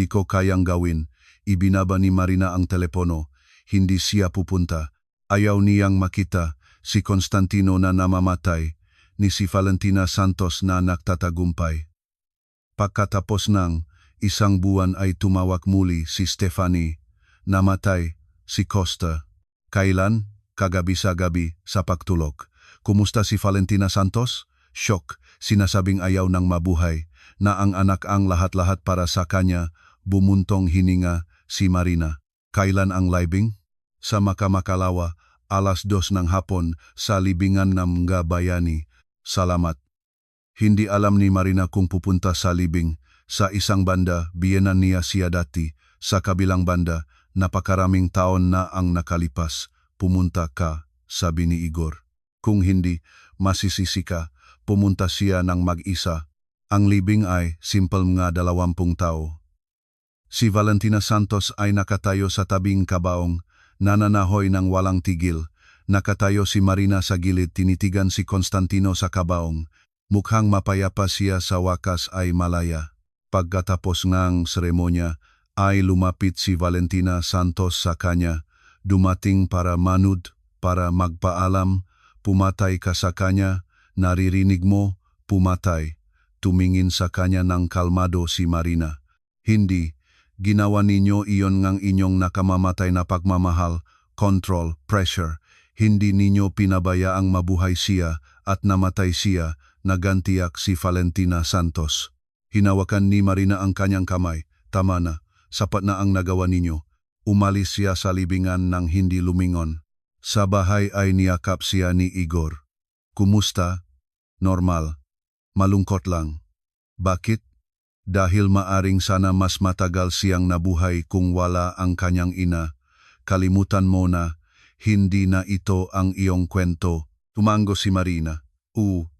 ko kayang gawin. Ibinaba ni Marina ang telepono. Hindi siya pupunta. Ayaw niyang makita si Constantino na namamatay, ni si Valentina Santos na nagtatagumpay. Pagkatapos ng 1 buwan ay tumawag muli si Stephanie. Namatay si Costa. Kailan? Kagabi sa gabi sa pagtulog. Kumusta si Valentina Santos? Shock. Sinasabing ayaw ng mabuhay, na ang anak ang lahat-lahat para sa kanya. Bumuntong hininga si Marina. Kailan ang libing? Sa Makamakalawa, 2:00 ng hapon sa libingan ng mga bayani. Salamat. Hindi alam ni Marina kung pupunta sa libing. Sa isang banda, biyenan niya siya dati. Sa kabilang banda, napakaraming taon na ang nakalipas. Pumunta ka, sabi ni Igor. Kung hindi, masisisi ka. Pumunta siya ng mag-isa. Ang libing ay simple nga 20 tao. Si Valentina Santos ay nakatayo sa tabing kabaong, nananahoy ng walang tigil. Nakatayo si Marina sa gilid, tinitigan si Constantino sa kabaong. Mukhang mapayapa siya, sa wakas ay malaya. Pagkatapos ng seremonya, ay lumapit si Valentina Santos sa kanya. Dumating para manood, para magpaalam. Pumatay ka sa kanya, naririnig mo, pumatay. Tumingin sa kanya ng kalmado si Marina. Hindi. Ginawa ninyo iyon ngang inyong nakamamatay na pagmamahal, control, pressure. Hindi ninyo pinabayaang mabuhay siya at namatay siya, nagantiyak si Valentina Santos. Hinawakan ni Marina ang kanyang kamay. Tama na, sapat na ang nagawa ninyo. Umalis siya sa libingan nang hindi lumingon. Sa bahay ay niyakap siya ni Igor. Kumusta? Normal. Malungkot lang. Bakit? Dahil maaring sana mas matagal siyang nabuhay kung wala ang kanyang ina. Kalimutan mo na, hindi na ito ang iyong kwento. Tumango si Marina.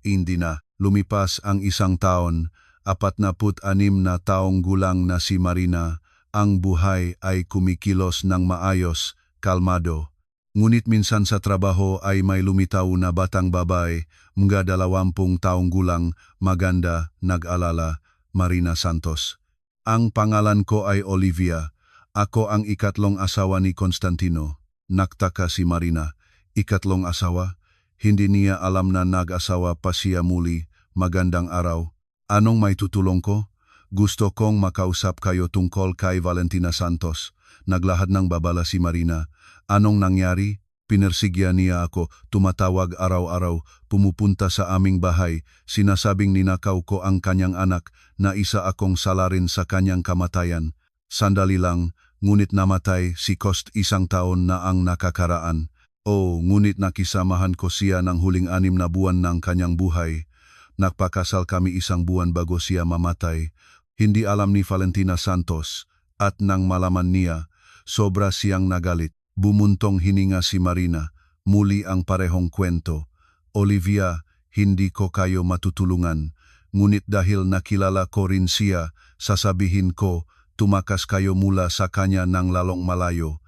Hindi na. Lumipas ang 1 taon, 46 na taong gulang na si Marina. Ang buhay ay kumikilos ng maayos, kalmado. Ngunit minsan sa trabaho ay may lumitaw na batang babae, mga 20 taong gulang, maganda, nag-alala, Marina Santos. Ang pangalan ko ay Olivia. Ako ang 3 asawa ni Constantino. Naktaka si Marina. 3 asawa? Hindi niya alam na nag-asawa pa siya muli. Magandang araw. Anong may tutulong ko? Gusto kong makausap kayo tungkol kay Valentina Santos. Naglahad ng babala si Marina. Anong nangyari? Pinersigya niya ako, tumatawag araw-araw, pumupunta sa aming bahay, sinasabing ninakaw ko ang kanyang anak, na isa akong salarin sa kanyang kamatayan. Sandali lang, ngunit namatay si Cost 1 taon na ang nakakaraan. Ngunit nakisamahan ko siya ng huling 6 na buwan ng kanyang buhay. Nagpakasal kami 1 buwan bago siya mamatay. Hindi alam ni Valentina Santos at nang malaman niya, sobra siyang nagalit. Bumuntong hininga si Marina. Muli ang parehong kwento. Olivia, hindi ko kayo matutulungan. Ngunit dahil nakilala ko rin siya, sasabihin ko, tumakas kayo mula sa kanya ng lalong malayo.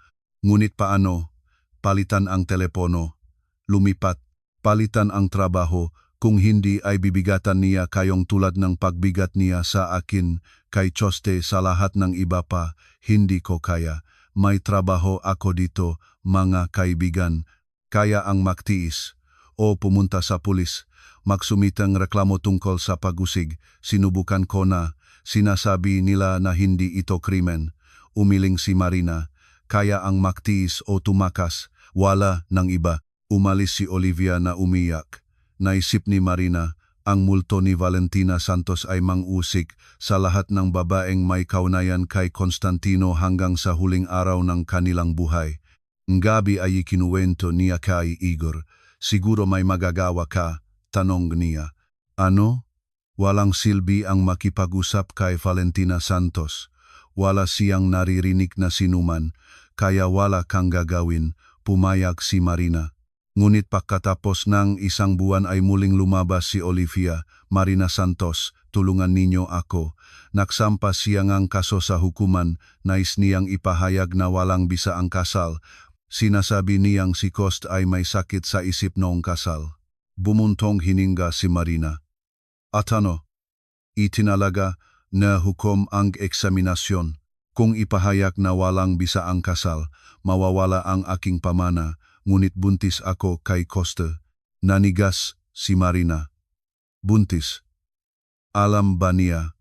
Ngunit paano? Palitan ang telepono. Lumipat. Palitan ang trabaho. Kung hindi ay bibigatan niya kayong tulad ng pagbigat niya sa akin, kay Choste sa lahat ng iba pa, hindi ko kaya. May trabaho ako dito, mga kaibigan. Kaya ang magtiis. O pumunta sa pulis. Magsumitang reklamo tungkol sa pag-usig. Sinubukan ko na. Sinasabi nila na hindi ito krimen. Umiling si Marina. Kaya ang magtiis o tumakas. Wala ng iba. Umalis si Olivia na umiyak. Naisip ni Marina, ang multo ni Valentina Santos ay mang-usik sa lahat ng babaeng may kaunayan kay Constantino hanggang sa huling araw ng kanilang buhay. Gabi ay ikinuwento niya kay Igor. Siguro may magagawa ka, tanong niya. Ano? Walang silbi ang makipag-usap kay Valentina Santos. Wala siyang naririnig na sinuman, kaya wala kang gagawin, pumayag si Marina. Ngunit pagkatapos ng 1 buwan ay muling lumabas si Olivia. Marina Santos, tulungan ninyo ako. Nagsampa siya ng kaso sa hukuman, nais niyang ipahayag na walang bisa ang kasal. Sinasabi niyang si Cost ay may sakit sa isip noong kasal. Bumuntong hininga si Marina. At ano? Itinalaga na hukom ang eksaminasyon. Kung ipahayag na walang bisa ang kasal, mawawala ang aking pamana. Ngunit buntis ako kay Costa. Nanigas si Marina. Buntis. Alam ba niya?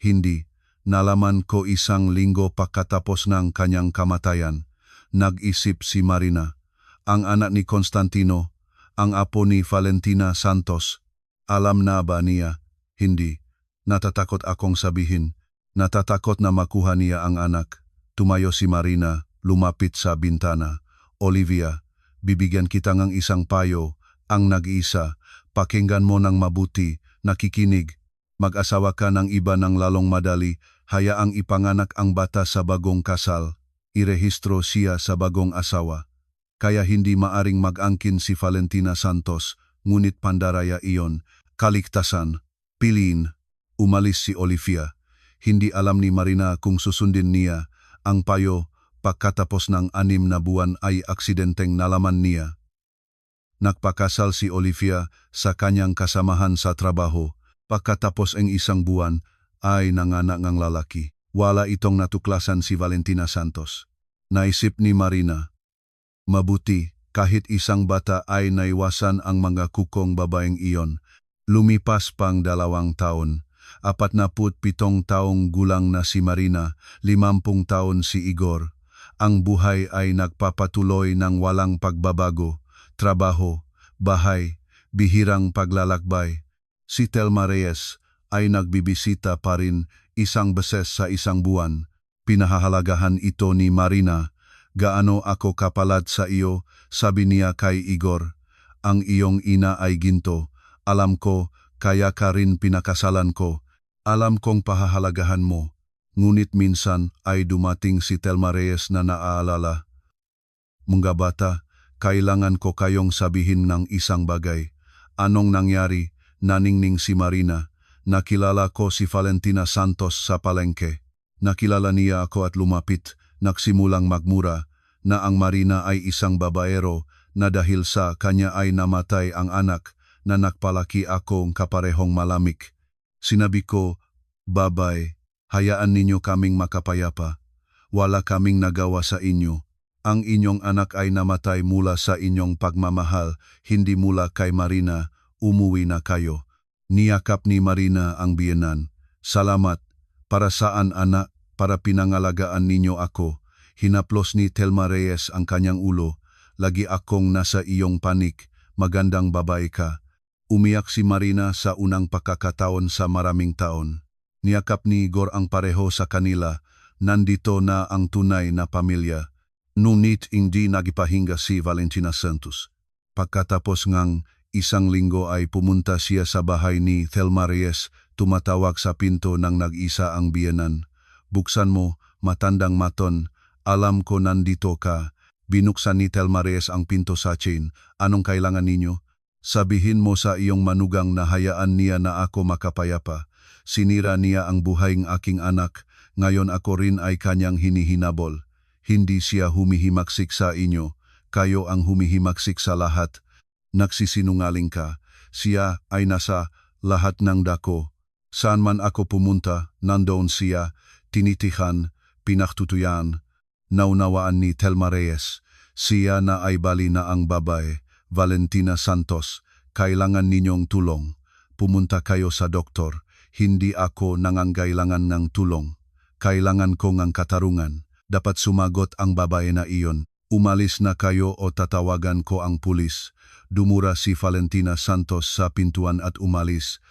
Hindi. Nalaman ko 1 linggo pagkatapos ng kanyang kamatayan. Nag-isip si Marina. Ang anak ni Constantino, ang apo ni Valentina Santos. Alam na ba niya? Hindi. Natatakot akong sabihin. Natatakot na makuha niya ang anak. Tumayo si Marina, lumapit sa bintana. Olivia, bibigyan kita ng isang payo, ang nag-iisa, pakinggan mo ng mabuti, nakikinig, mag-asawa ka ng iba ng lalong madali, hayaang ipanganak ang bata sa bagong kasal, irehistro siya sa bagong asawa. Kaya hindi maaring mag-angkin si Valentina Santos, ngunit pandaraya iyon, kaligtasan, piliin, umalis si Olivia. Hindi alam ni Marina kung susundin niya, ang payo. Pagkatapos ng 6 na buwan ay aksidenteng nalaman niya. Nagpakasal si Olivia sa kanyang kasamahan sa trabaho. Pagkatapos ng 1 buwan ay nanganak ng lalaki. Wala itong natuklasan si Valentina Santos. Naisip ni Marina. Mabuti, kahit isang bata ay naiwasan ang mga kukong babaeng iyon. Lumipas pang 2 taon. 47 taong gulang na si Marina, 50 taon si Igor. Ang buhay ay nagpapatuloy ng walang pagbabago, trabaho, bahay, bihirang paglalakbay. Si Telma Reyes ay nagbibisita pa rin 1 beses sa 1 buwan. Pinahahalagahan ito ni Marina. Gaano ako kapalad sa iyo, sabi niya kay Igor. Ang iyong ina ay ginto. Alam ko, kaya ka rin pinakasalan ko. Alam kong pahahalagahan mo. Ngunit minsan ay dumating si Telma Reyes na naaalala. Mga bata, kailangan ko kayong sabihin ng isang bagay. Anong nangyari? Naningning si Marina. Nakilala ko si Valentina Santos sa palengke. Nakilala niya ako at lumapit, nagsimulang magmura, na ang Marina ay isang babaero na dahil sa kanya ay namatay ang anak na nagpalaki akong kaparehong malamik. Sinabi ko, babay, hayaan ninyo kaming makapayapa. Wala kaming nagawa sa inyo. Ang inyong anak ay namatay mula sa inyong pagmamahal, hindi mula kay Marina. Umuwi na kayo. Niyakap ni Marina ang biyenan. Salamat. Para saan anak? Para pinangalagaan ninyo ako. Hinaplos ni Telma Reyes ang kanyang ulo. Lagi akong nasa iyong panik. Magandang babae ka. Umiyak si Marina sa unang pagkakataon sa maraming taon. Niyakap ni Igor ang pareho sa kanila. nandito na ang tunay na pamilya. Ngunit hindi nagipahinga si Valentina Santos. Pagkatapos ngang isang linggo ay pumunta siya sa bahay ni Thelma Reyes, tumatawag sa pinto ng nag-isa ang biyenan. Buksan mo, matandang maton, alam ko nandito ka. Binuksan ni Thelma Reyes ang pinto sa chain. Anong kailangan ninyo? Sabihin mo sa iyong manugang na hayaan niya na ako makapayapa. Sinira niya ang buhay ng aking anak, ngayon ako rin ay kanyang hinihinabol. Hindi siya humihimaksik sa inyo, kayo ang humihimaksik sa lahat. Nagsisinungaling ka, siya ay nasa lahat ng dako. Saan man ako pumunta, nandoon siya, tinitihan, pinaktutuyan. Naunawaan ni Thelma Reyes, siya na ay bali na ang babae, Valentina Santos, kailangan ninyong tulong. Pumunta kayo sa doktor, hindi ako nangangailangan ng tulong. Kailangan ko ng katarungan. Dapat sumagot ang babae na iyon. Umalis na kayo o tatawagan ko ang pulis. Dumura si Valentina Santos sa pintuan at umalis.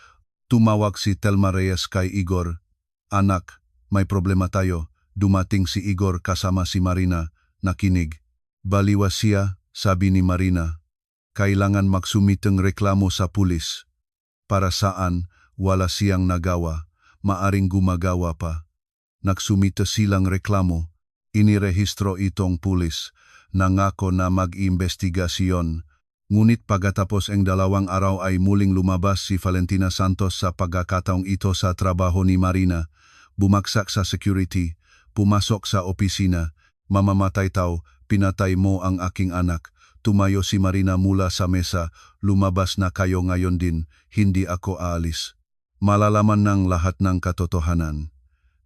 Tumawag si Thelma Reyes kay Igor. Anak, may problema tayo. Dumating si Igor kasama si Marina. Nakinig. Baliwas siya, sabi ni Marina. Kailangan magsumiteng reklamo sa pulis. Para saan, wala siyang nagawa. Maaring gumagawa pa. Nagsumita silang reklamo. Inirehistro itong pulis, nangako na mag-imbestigasyon. Ngunit pagkatapos ang 2 araw ay muling lumabas si Valentina Santos sa pagkakataong ito sa trabaho ni Marina. Bumagsak sa security, pumasok sa opisina, mamamatay tao, pinatay mo ang aking anak. Tumayo si Marina mula sa mesa, lumabas na kayo ngayon din, hindi ako aalis. Malalaman ng lahat ng katotohanan.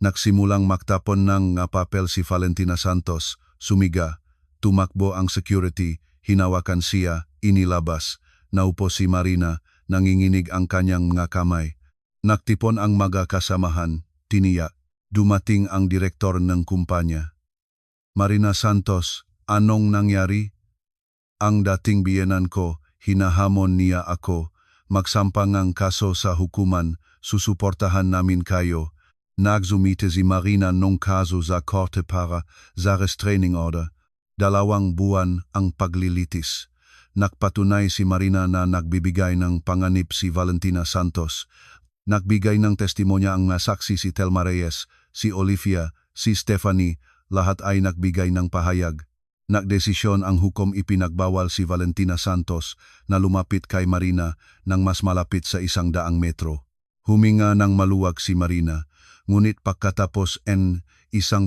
Nagsimulang magtapon ng papel si Valentina Santos, sumiga, tumakbo ang security, hinawakan siya, inilabas, naupo si Marina, nanginginig ang kanyang mga kamay. Nagtipon ang mga kasamahan, tiniyak, dumating ang direktor ng kumpanya. Marina Santos, anong nangyari? Ang dating biyenan ko, hinahamon niya ako, magsampang ang kaso sa hukuman, susuportahan namin kayo. Nagsumite si Marina nung kaso sa korte para sa restraining order. 2 buwan ang paglilitis. Nagpatunay si Marina na nagbibigay ng panganib si Valentina Santos. Nagbigay ng testimonya ang saksi si Thelma Reyes, si Olivia, si Stephanie, lahat ay nagbigay ng pahayag. Nagdesisyon ang hukom ipinagbawal si Valentina Santos na lumapit kay Marina nang mas malapit sa 100 metro. Huminga ng maluwag si Marina. Ngunit pagkatapos 1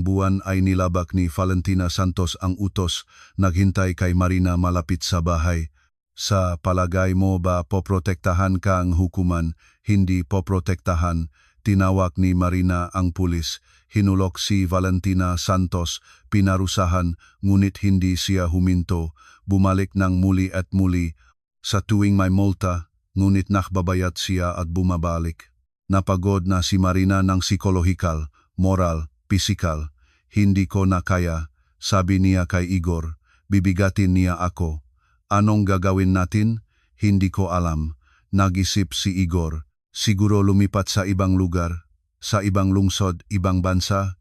buwan ay nilabak ni Valentina Santos ang utos, naghintay kay Marina malapit sa bahay. Sa palagay mo ba poprotektahan ka ang hukuman, hindi poprotektahan? Tinawag ni Marina ang pulis, hinulok si Valentina Santos, pinarusahan, ngunit hindi siya huminto, bumalik ng muli at muli. Sa tuwing may multa, ngunit nakbabayat siya at bumabalik. Napagod na si Marina ng psikolohikal, moral, pisikal. Hindi ko na kaya, sabi niya kay Igor, bibigatin niya ako. Anong gagawin natin? Hindi ko alam. Nag-isip si Igor, siguro lumipat sa ibang lugar, sa ibang lungsod, ibang bansa.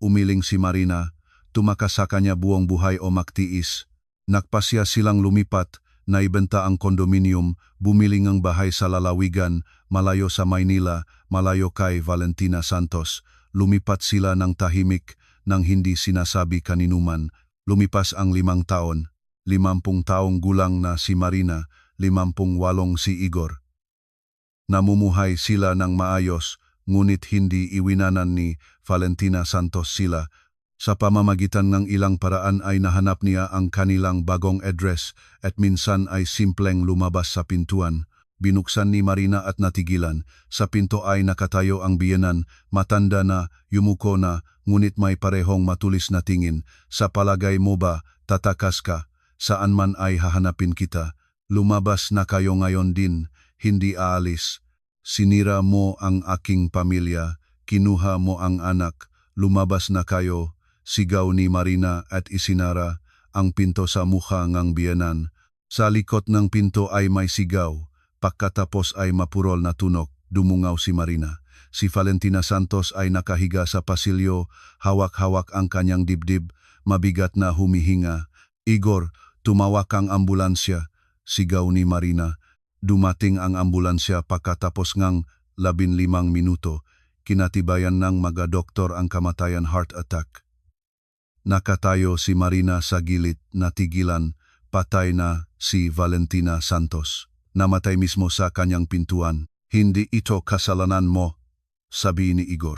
Umiling si Marina, tumakas sa kanya buong buhay o magtiis. Nagpasya silang lumipat, naibenta ang kondominium, bumili ng bahay sa lalawigan, malayo sa Maynila, malayo kay Valentina Santos. Lumipat sila ng tahimik, nang hindi sinasabi kaninuman. Lumipas ang 5 taon, 50 taong gulang na si Marina, 58 si Igor. Namumuhay sila ng maayos, ngunit hindi iwinanan ni Valentina Santos sila. Sa pamamagitan ng ilang paraan ay nahanap niya ang kanilang bagong address at minsan ay simpleng lumabas sa pintuan. Binuksan ni Marina at natigilan. Sa pinto ay nakatayo ang biyenan, matanda na, yumuko na, ngunit may parehong matulis na tingin. Sa palagay mo ba, tatakas ka? Saan man ay hahanapin kita? Lumabas na kayo ngayon din, hindi aalis. Sinira mo ang aking pamilya, kinuha mo ang anak, lumabas na kayo. Sigaw ni Marina at isinara ang pinto sa mukha ng biyenan. Sa likod ng pinto ay may sigaw. Pagkatapos ay mapurol na tunog, dumungaw si Marina. Si Valentina Santos ay nakahiga sa pasilyo, hawak-hawak ang kanyang dibdib, mabigat na humihinga. Igor, tumawag ang ambulansya, sigaw ni Marina. Dumating ang ambulansya pagkatapos ngang 15 minuto. Kinatibayan ng mga doktor ang kamatayan heart attack. Nakatayo si Marina sa gilid, natigilan, patay na si Valentina Santos. Namatay mismo sa kanyang pintuan. Hindi ito kasalanan mo, sabi ni Igor.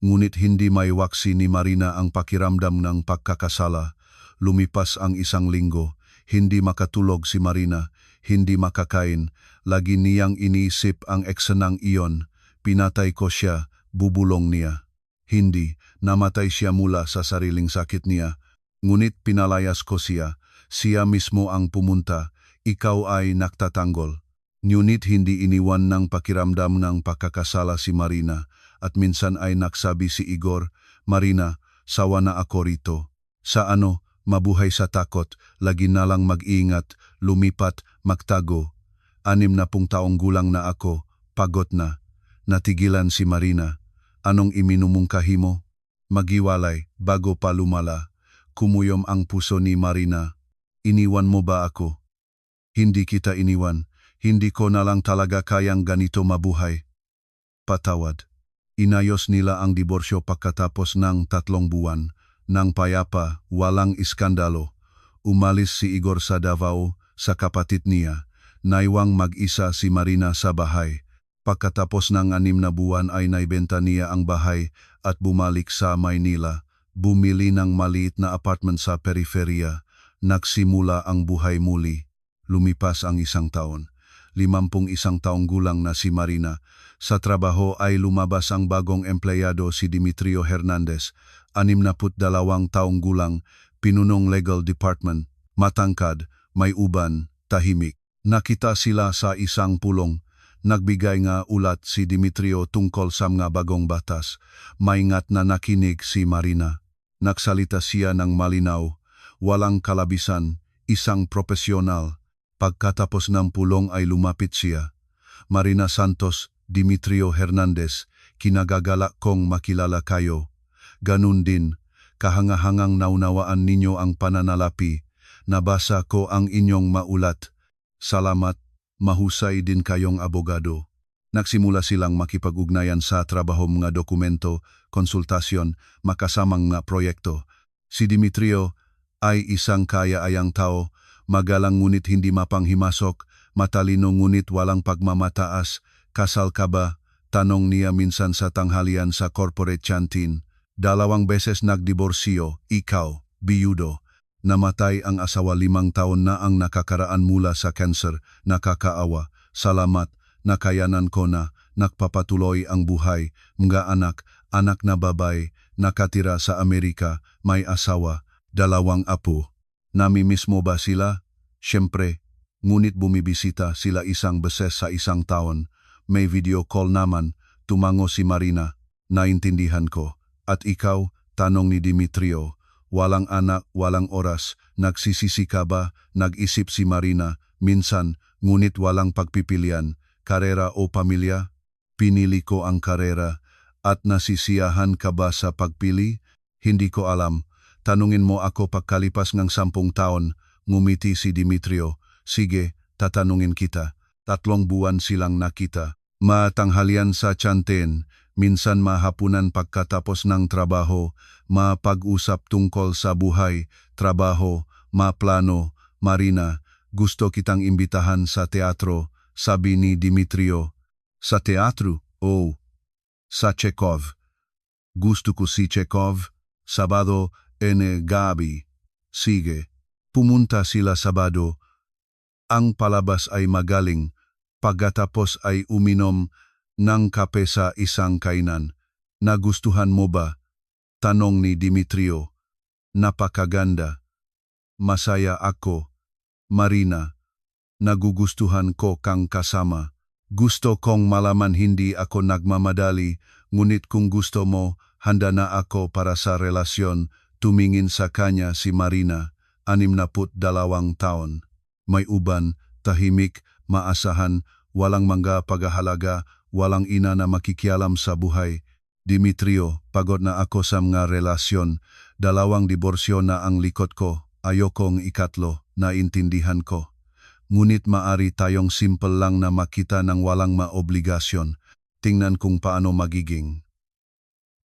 Ngunit hindi maiwaksi ni Marina ang pakiramdam ng pagkakasala. Lumipas ang 1 linggo, hindi makatulog si Marina, hindi makakain, lagi niyang iniisip ang eksenang iyon. Pinatay ko siya, bubulong niya. Hindi, namatay siya mula sa sariling sakit niya. Ngunit pinalayas ko siya mismo ang pumunta, ikaw ay naktatanggol. Ngunit hindi iniwan ng pakiramdam ng pagkakasala si Marina at minsan ay nagsabi si Igor, Marina, sawa na ako rito. Sa ano, mabuhay sa takot, lagi na lang mag-iingat, lumipat, magtago. 60 taong gulang na ako, pagod na. Natigilan si Marina. Anong iminumungkahi mo? Magiwalay, bago pa lumala. Kumuyom ang puso ni Marina. Iniwan mo ba ako? Hindi kita iniwan. Hindi ko na lang talaga kayang ganito mabuhay. Patawad. Inayos nila ang diborsyo pagkatapos ng 3 buwan. Nang payapa, walang iskandalo. Umalis si Igor sa Davao sa kapatid niya. Naiwang mag-isa si Marina sa bahay. Pagkatapos ng 6 na buwan ay naibenta niya ang bahay at bumalik sa Maynila. Bumili ng maliit na apartment sa periferia. Nagsimula ang buhay muli. Lumipas ang 1 taon. 51 taong gulang na si Marina. Sa trabaho ay lumabas ang bagong empleyado si Dimitrio Hernandez. 62 taong gulang, pinunong legal department. Matangkad, may uban, tahimik. Nakita sila sa isang pulong. Nagbigay nga ulat si Dimitrio tungkol sa mga bagong batas. Maingat na nakinig si Marina. Nagsalita siya ng malinaw, walang kalabisan, isang profesional. Pagkatapos ng pulong ay lumapit siya. Marina Santos, Dimitrio Hernandez, kinagagala kong makilala kayo. Ganun din, kahangahangang naunawaan ninyo ang pananalapi. Nabasa ko ang inyong maulat. Salamat. Mahusay din kayong abogado. Nagsimula silang makipag-ugnayan sa trabaho, mga dokumento, konsultasyon, makasamang nga proyekto. Si Dimitrio ay isang kaya-ayang tao, magalang ngunit hindi mapanghimasok, matalino ngunit walang pagmamataas. Kasal ka ba? Tanong niya minsan sa tanghalian sa corporate canteen. 2 beses nagdiborsyo, ikaw, biyudo. Namatay ang asawa, 5 taon na ang nakakaraan mula sa cancer, nakakaawa. Salamat, nakayanan ko na, nakpapatuloy ang buhay, mga anak na babay, nakatira sa Amerika, may asawa, 2 apo. Namimiss mo ba sila? Siyempre, ngunit bumibisita sila 1 beses sa 1 taon. May video call naman, tumango si Marina. Naintindihan ko. At ikaw? Tanong ni Dimitrio. Walang anak, walang oras, nagsisisi ka ba? Nag-isip si Marina, minsan, ngunit walang pagpipilian, karera o pamilya? Pinili ko ang karera, at nasisiyahan ka ba sa pagpili? Hindi ko alam. Tanungin mo ako pagkalipas ng 10 taon, ngumiti si Dimitrio. Sige, tatanungin kita. 3 buwan silang nakita. Matanghalian sa canteen, minsan mahapunan pagkatapos ng trabaho, mapag-usap tungkol sa buhay, trabaho, maplano. Marina, gusto kitang imbitahan sa teatro, sabi ni Dimitrio. Sa teatro? Oh, sa Chekhov. Gusto ko si Chekhov. Sabado en gabi. Sige. Pumunta sila Sabado. Ang palabas ay magaling. Pagkatapos ay uminom ng kape sa isang kainan. Nagustuhan mo ba? Tanong ni Dimitrio. Napakaganda. Masaya ako. Marina, nagugustuhan ko kang kasama. Gusto kong malaman hindi ako nagmamadali, ngunit kung gusto mo, handa na ako para sa relasyon. Tumingin sa kanya si Marina, 62 taon. May uban, tahimik, maasahan, walang mga paghahalaga, walang ina na makikialam sa buhay. Dimitrio, pagod na ako sa mga relasyon. 2 diborsyo na ang likod ko. Ayokong ikatlo, naintindihan ko. Ngunit maari tayong simple lang na makita ng walang maobligasyon. Tingnan kung paano magiging.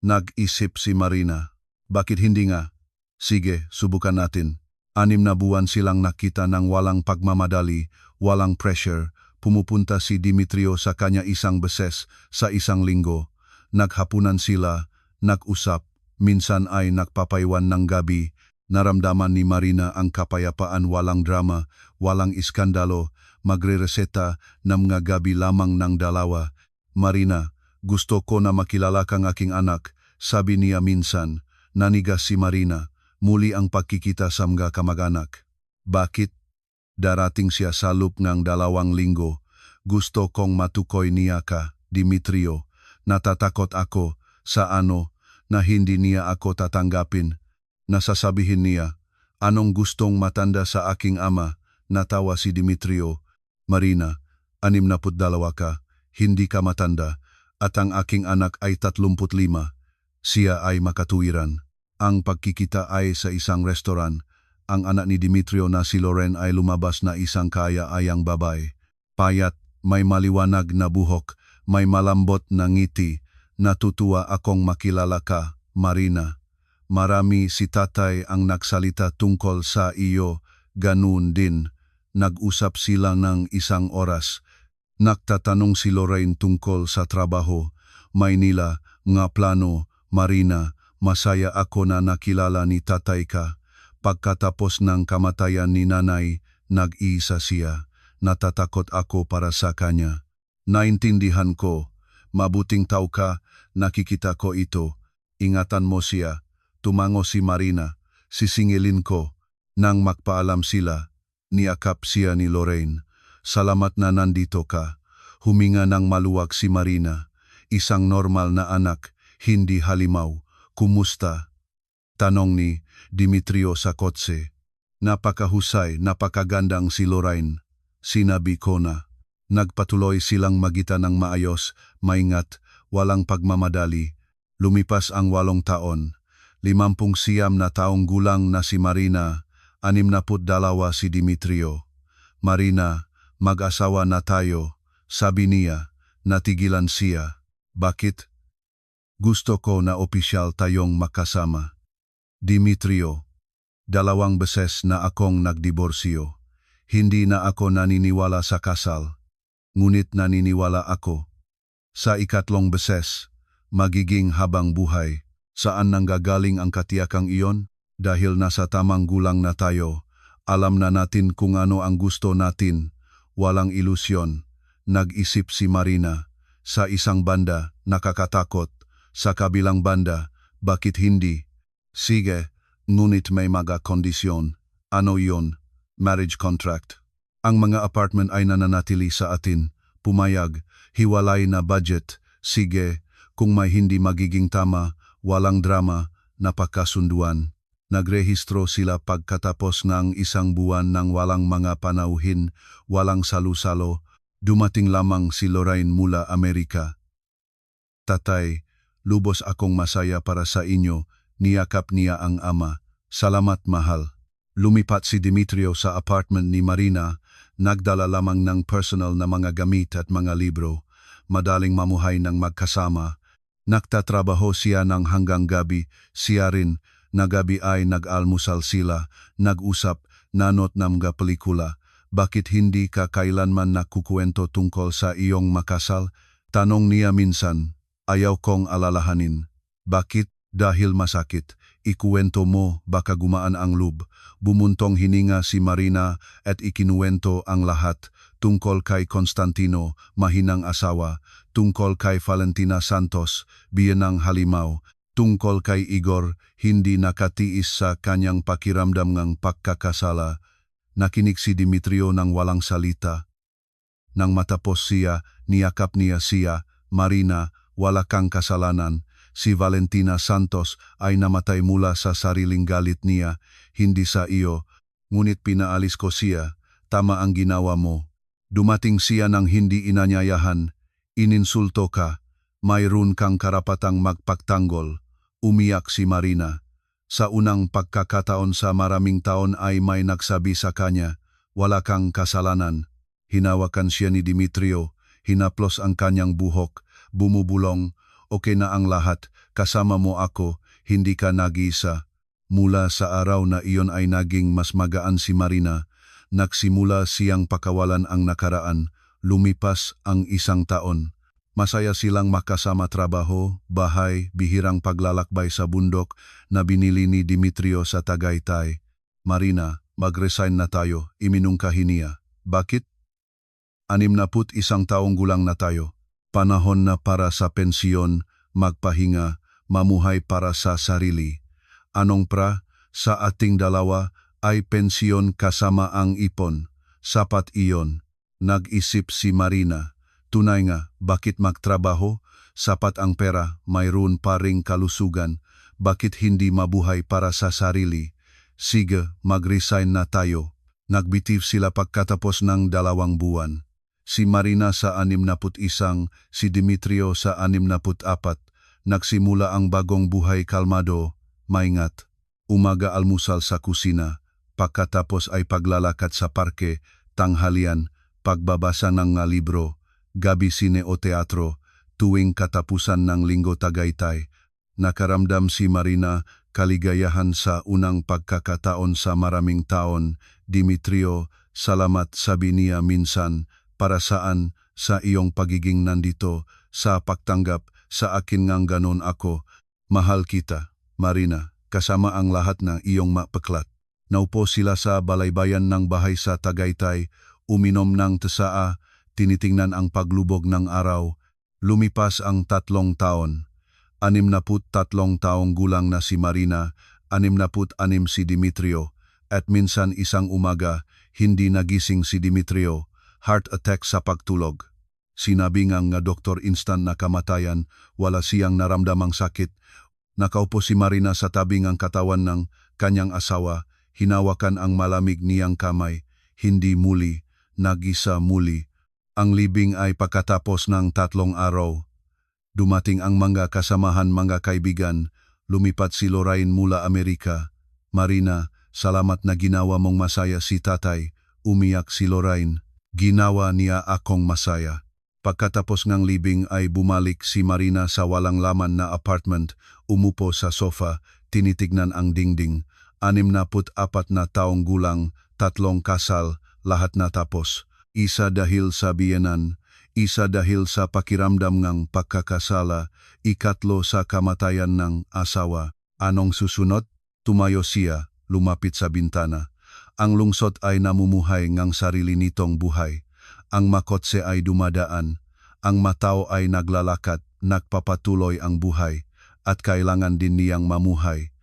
Nag-isip si Marina. Bakit hindi nga? Sige, subukan natin. 6 na buwan silang nakita ng walang pagmamadali, walang pressure. Pumupunta si Dimitrio sa kanya isang beses sa isang linggo. Naghapunan sila, nag-usap, minsan ay nagpapaywan ng gabi. Naramdaman ni Marina ang kapayapaan, walang drama, walang iskandalo, magre-reseta ng mga gabi lamang ng dalawa. Marina, gusto ko na makilala kang aking anak, sabi niya minsan. Nanigas si Marina, muli ang pagkikita sa mga kamag-anak. Bakit? Darating siya sa loob ng 2 linggo. Gusto kong matukoy niya ka, Dimitrio. Natatakot ako sa na hindi niya ako tatanggapin. Nasasabihin niya, anong gustong matanda sa aking ama? Natawa si Dimitrio. Marina, 62 ka, hindi ka matanda, at ang aking anak ay 35. Siya ay makatuwiran. Ang pagkikita ay sa isang restoran. Ang anak ni Dimitrio na si Loren ay lumabas na isang kaya-ayang babae. Payat, may maliwanag na buhok, may malambot na ngiti. Natutuwa akong makilala ka, Marina. Marami si tatay ang nagsalita tungkol sa iyo, ganun din. Nag-usap sila ng 1 oras. Nagtatanong si Lorraine tungkol sa trabaho. Maynila, nga plano, Marina, masaya ako na nakilala ni tatay ka. Pagkatapos ng kamatayan ni nanay, nag-iisa siya. Natatakot ako para sa kanya. Naintindihan ko, mabuting tao ka, nakikita ko ito. Ingatan mo siya. Tumango si Marina, sisingilin ko. Nang magpaalam sila, niakap siya ni Lorraine. Salamat na nandito ka. Huminga ng maluwag si Marina. Isang normal na anak, hindi halimaw. Kumusta? Tanong ni Dimitrio sa kotse. Napakahusay, napakagandang si Lorraine. Sinabi ko na. Nagpatuloy silang magitan ng maayos, maingat, walang pagmamadali. Lumipas ang 8 taon. 59 na taong gulang na si Marina, 62 si Dimitrio. Marina, mag-asawa na tayo, sabi niya. Natigilan siya. Bakit? Gusto ko na opisyal tayong makasama. Dimitrio, 2 beses na akong nagdiborsyo. Hindi na ako naniniwala sa kasal. Ngunit naniniwala ako. Sa 3 beses, magiging habang buhay. Saan nanggagaling ang katiyakang iyon? Dahil nasa tamang gulang na tayo, alam na natin kung ano ang gusto natin. Walang ilusyon. Nag-isip si Marina. Sa isang banda, nakakatakot. Sa kabilang banda, bakit hindi? Sige, ngunit may mga kondisyon. Ano yon? Marriage contract. Ang mga apartment ay nananatili sa atin. Pumayag, hiwalay na budget. Sige, kung may hindi magiging tama, walang drama, napakasunduan. Nagrehistro sila pagkatapos ng 1 buwan ng walang mga panauhin, walang salu-salo. Dumating lamang si Lorraine mula Amerika. Tatay, lubos akong masaya para sa inyo, niyakap niya ang ama. Salamat mahal. Lumipat si Dimitrio sa apartment ni Marina, nagdala lamang ng personal na mga gamit at mga libro. Madaling mamuhay ng magkasama. Nagtatrabaho siya ng hanggang gabi, siya rin. Na gabi ay nag-almusal sila, nag-usap, nanot ng mga pelikula. Bakit hindi ka kailanman nakukwento tungkol sa iyong makasal? Tanong niya minsan. Ayaw kong alalahanin. Bakit? Dahil masakit. Ikuwento mo, baka gumaan ang loob. Bumuntong hininga si Marina at ikinuwento ang lahat. Tungkol kay Constantino, mahinang asawa. Tungkol kay Valentina Santos, biyenang halimaw. Tungkol kay Igor, hindi nakatiis sa kanyang pakiramdam ng pagkakasala. Nakinig si Dimitrio ng walang salita. Nang matapos siya, niyakap niya siya. Marina, wala kang kasalanan. Si Valentina Santos ay namatay mula sa sariling galit niya, hindi sa iyo. Ngunit pinaalis ko siya. Tama ang ginawa mo. Dumating siya ng hindi inanyayahan. Ininsulto ka, mayroon kang karapatang magpagtanggol, umiyak si Marina. Sa unang pagkakataon sa maraming taon ay may nagsabi sa kanya, wala kang kasalanan. Hinawakan siya ni Demetrio, hinaplos ang kanyang buhok, bumubulong, okay na ang lahat, kasama mo ako, hindi ka nag-iisa. Mula sa araw na iyon ay naging mas magaan si Marina, nagsimula siyang pakawalan ang nakaraan, lumipas ang 1 taon. Masaya silang makasama trabaho, bahay, bihirang paglalakbay sa bundok na binili ni Demetrio sa Tagaytay. Marina, mag-resign na tayo, iminungkahi niya. Bakit? 61 taong gulang na tayo. Panahon na para sa pensyon, magpahinga, mamuhay para sa sarili. Anong sa ating dalawa ay pensyon kasama ang ipon. Sapat iyon. Nag-isip si Marina. Tunay nga, bakit magtrabaho? Sapat ang pera, mayroon pa ring kalusugan. Bakit hindi mabuhay para sa sarili? Sige, mag-resign na tayo. Nagbitiw sila pagkatapos ng 2 buwan. Si Marina sa 61, si Demetrio sa 64. Nagsimula ang bagong buhay kalmado, maingat. Umaga almusal sa kusina, pagkatapos ay paglalakad sa parke, tanghalian, pagbabasa ng nga libro, gabi sine o teatro, tuwing katapusan ng linggo Tagaytay. Nakaramdam si Marina kaligayahan sa unang pagkakataon sa maraming taon. Demetrio, salamat sabi niya minsan, para saan? Sa iyong pagiging nandito, sa pagtanggap, sa akin ngang ganon ako. Mahal kita, Marina, kasama ang lahat ng iyong mapaklat. Naupo sila sa balaybayan ng bahay sa Tagaytay, uminom ng tsaa, tinitingnan ang paglubog ng araw. Lumipas ang 3 taon. 63 taong gulang na si Marina, 66 si Demetrio, at minsan isang umaga, hindi nagising si Demetrio, heart attack sa pagtulog. Sinabi nga doktor instant na kamatayan, wala siyang naramdamang sakit. Nakaupo si Marina sa tabing ang katawan ng kanyang asawa, hinawakan ang malamig niyang kamay, hindi muli, nag-isa muli. Ang libing ay pagkatapos ng 3 araw. Dumating ang mga kasamahan, mga kaibigan, lumipat si Lorraine mula Amerika. Marina, salamat na ginawa mong masaya si tatay, umiyak si Lorraine. Ginawa niya akong masaya. Pagkatapos ng libing ay bumalik si Marina sa walang laman na apartment, umupo sa sofa, tinitignan ang dingding. 64 na taong gulang, 3 kasal, lahat na tapos. Isa dahil sa biyenan, isa dahil sa pakiramdam ng pagkakasala, 2 sa kamatayan ng asawa. Anong susunod? Tumayo siya, lumapit sa bintana. Ang lungsod ay namumuhay ngang sarili nitong buhay. Ang makotse ay dumadaan. Ang matao ay naglalakad, nagpapatuloy ang buhay, at kailangan din niyang mamuhay.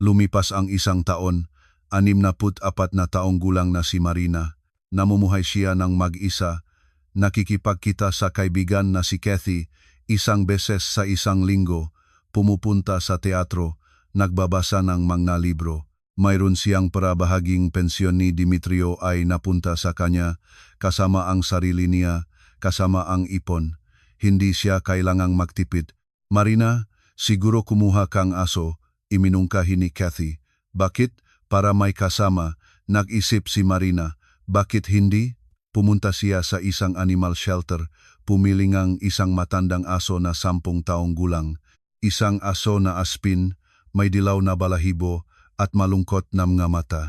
Lumipas ang 1 taon, 64 na taong gulang na si Marina. Namumuhay siya ng mag-isa. Nakikipagkita sa kaibigan na si Kathy, 1 beses sa 1 linggo, pumupunta sa teatro, nagbabasa ng mga libro. Mayroon siyang parabahaging pensyon ni Demetrio ay napunta sa kanya, kasama ang sarili niya, kasama ang ipon. Hindi siya kailangang magtipid. Marina, siguro kumuha kang aso, iminungkahi ni Kathy. Bakit? Para may kasama. Nag-isip si Marina. Bakit hindi? Pumunta siya sa isang animal shelter, pumili ngang isang matandang aso na 10 taong gulang. Isang aso na aspin, may dilaw na balahibo, at malungkot na mga mata.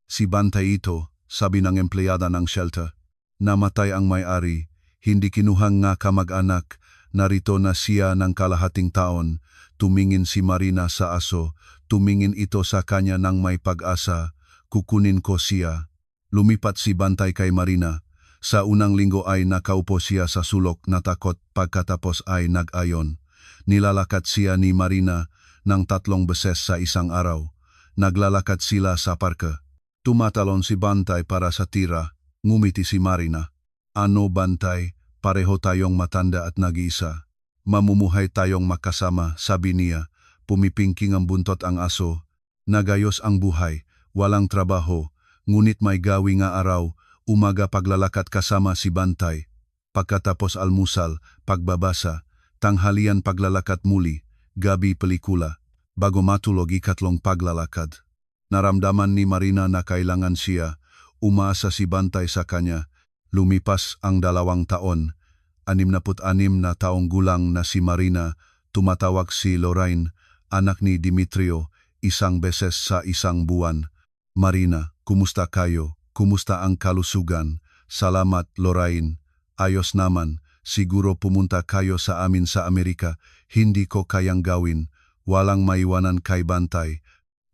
Si Bantay ito, sabi ng empleyada ng shelter. Namatay ang may-ari, hindi kinuhang nga kamag-anak, narito na siya ng kalahating taon. Tumingin si Marina sa aso, tumingin ito sa kanya ng may pag-asa, kukunin ko siya. Lumipat si Bantay kay Marina. Sa unang linggo ay nakaupo siya sa sulok na takot, pagkatapos ay nag-ayon. Nilalakad siya ni Marina ng 3 beses sa isang araw. Naglalakad sila sa parke. Tumatalon si Bantay para sa tira, ngumiti si Marina. Ano Bantay, pareho tayong matanda at nag-iisa. Mamumuhay tayong makasama, sabi niya. Pumipingking ang buntot ang aso. Nagayos ang buhay, walang trabaho, ngunit may gawi nga araw, umaga paglalakad kasama si Bantay. pagkatapos almusal, pagbabasa, tanghalian paglalakad muli, gabi pelikula, bago matulog ikatlong paglalakad. Naramdaman ni Marina na kailangan siya, umaasa si Bantay sa kanya. Lumipas ang 2 taon, 66 na taong gulang na si Marina, tumatawag si Lorraine, anak ni Dimitrio, isang beses sa isang buwan. Marina, kumusta kayo? Kumusta ang kalusugan? Salamat, Lorraine. Ayos naman, siguro pumunta kayo sa amin sa Amerika, hindi ko kayang gawin, walang maiwanan kay Bantay.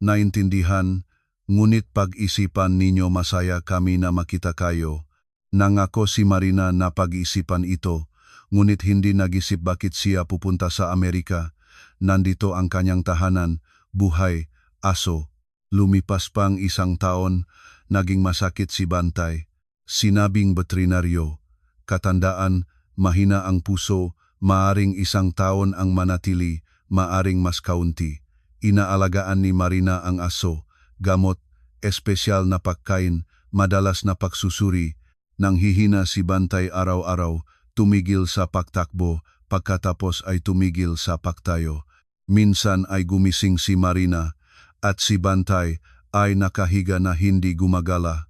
Naintindihan, ngunit pag-isipan ninyo masaya kami na makita kayo. Nangako si Marina na pag-isipan ito, ngunit hindi nag-isip bakit siya pupunta sa Amerika. Nandito ang kanyang tahanan, buhay, aso. Lumipas pang 1 taon, naging masakit si Bantay. Sinabing veterinaryo, katandaan, mahina ang puso, maaring 1 taon ang manatili, maaring mas kaunti. Inaalagaan ni Marina ang aso, gamot, espesyal na pagkain, madalas na pagsusuri. Nang hihina si Bantay araw-araw, tumigil sa pagtakbo, pagkatapos ay tumigil sa pagtayo. Minsan ay gumising si Marina, at si Bantay ay nakahiga na hindi gumagala.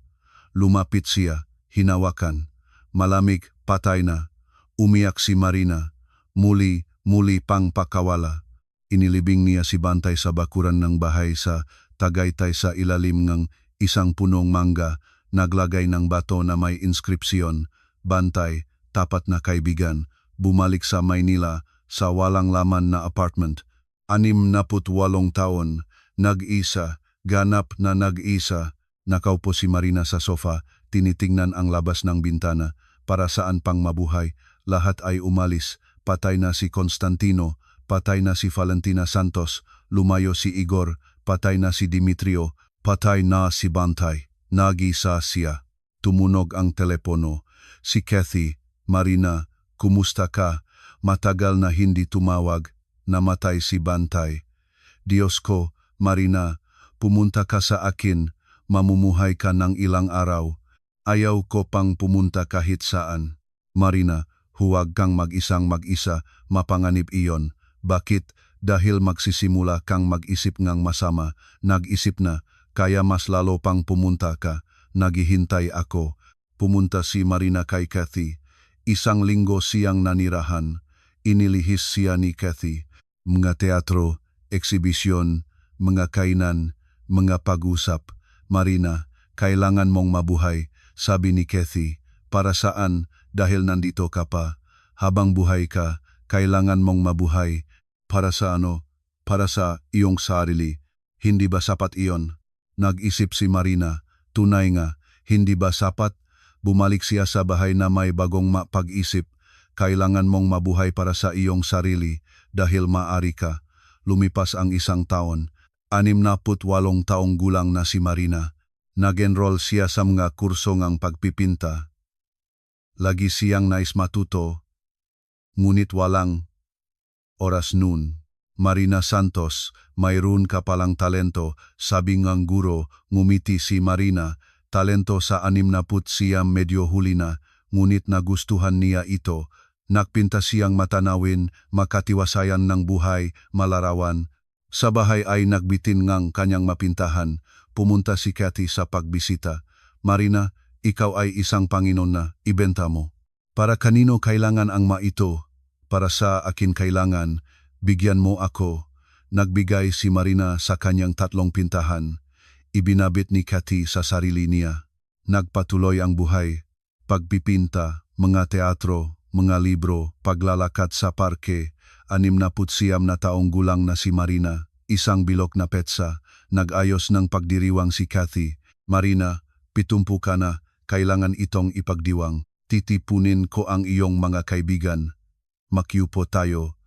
Lumapit siya, hinawakan. Malamig, patay na. Umiyak si Marina. Muli pang pakawala. Inilibing niya si Bantay sa bakuran ng bahay sa Tagaytay sa ilalim ng isang punong mangga. Naglagay ng bato na may inskripsyon, Bantay, tapat na kaibigan, bumalik sa Maynila, sa walang laman na apartment. 68 taon, nag-isa, ganap na nag-isa. Nakaupo si Marina sa sofa, tinitingnan ang labas ng bintana. Para saan pang mabuhay, lahat ay umalis. Patay na si Constantino, patay na si Valentina Santos, lumayo si Igor, patay na si Dimitrio, patay na si Bantay. Nag-isa siya. Tumunog ang telepono. Si Kathy, Marina, kumusta ka? Matagal na hindi tumawag. Namatay si Bantay. Diyos ko, Marina, pumunta ka sa akin. Mamumuhay ka ng ilang araw. Ayaw ko pang pumunta kahit saan. Marina, huwag kang mag-isa, mapanganib iyon. Bakit? Dahil magsisimula kang mag-isip ngang masama. Nag-isip na. Kaya mas lalo pang pumunta ka, naghihintay ako. Pumunta si Marina kay Kathy. 1 linggo siyang nanirahan. Inilihis siya ni Kathy. Mga teatro, eksibisyon, mga kainan, mga pag-usap. Marina, kailangan mong mabuhay, sabi ni Kathy. Para saan? Dahil nandito ka pa. Habang buhay ka, kailangan mong mabuhay. Para sa ano? Para sa iyong sarili. Hindi ba sapat iyon? Nag-isip si Marina, tunay nga, hindi ba sapat? Bumalik siya sa bahay na may bagong pag-isip. Kailangan mong mabuhay para sa iyong sarili dahil maari ka. Lumipas ang 1 taon, 68 taong gulang na si Marina. Nag-enroll siya sa mga kurso ng pagpipinta. Lagi siyang nais matuto, ngunit walang oras noon. Marina Santos, mayroon ka palang talento, sabi ng guro, ngumiti si Marina. Talento sa 60 siyam medyo huli na, ngunit nagustuhan niya ito. Nagpinta siyang matanawin, makatiwasayan ng buhay, malarawan. Sa bahay ay nagbitin ngang kanyang mapintahan. Pumunta si Kathy sa pagbisita. Marina, ikaw ay isang Panginoon na, ibenta mo. Para kanino kailangan ang ito? Para sa akin kailangan. Bigyan mo ako. Nagbigay si Marina sa kanyang 3 pintahan. Ibinabit ni Kathy sa sarili niya. Nagpatuloy ang buhay. Pagpipinta, mga teatro, mga libro, paglalakad sa parke. 69 na taong gulang na si Marina. Isang bilog na petsa. Nag-ayos ng pagdiriwang si Kathy. Marina, 70 ka na. Kailangan itong ipagdiwang. Titipunin ko ang iyong mga kaibigan. Makiupo tayo.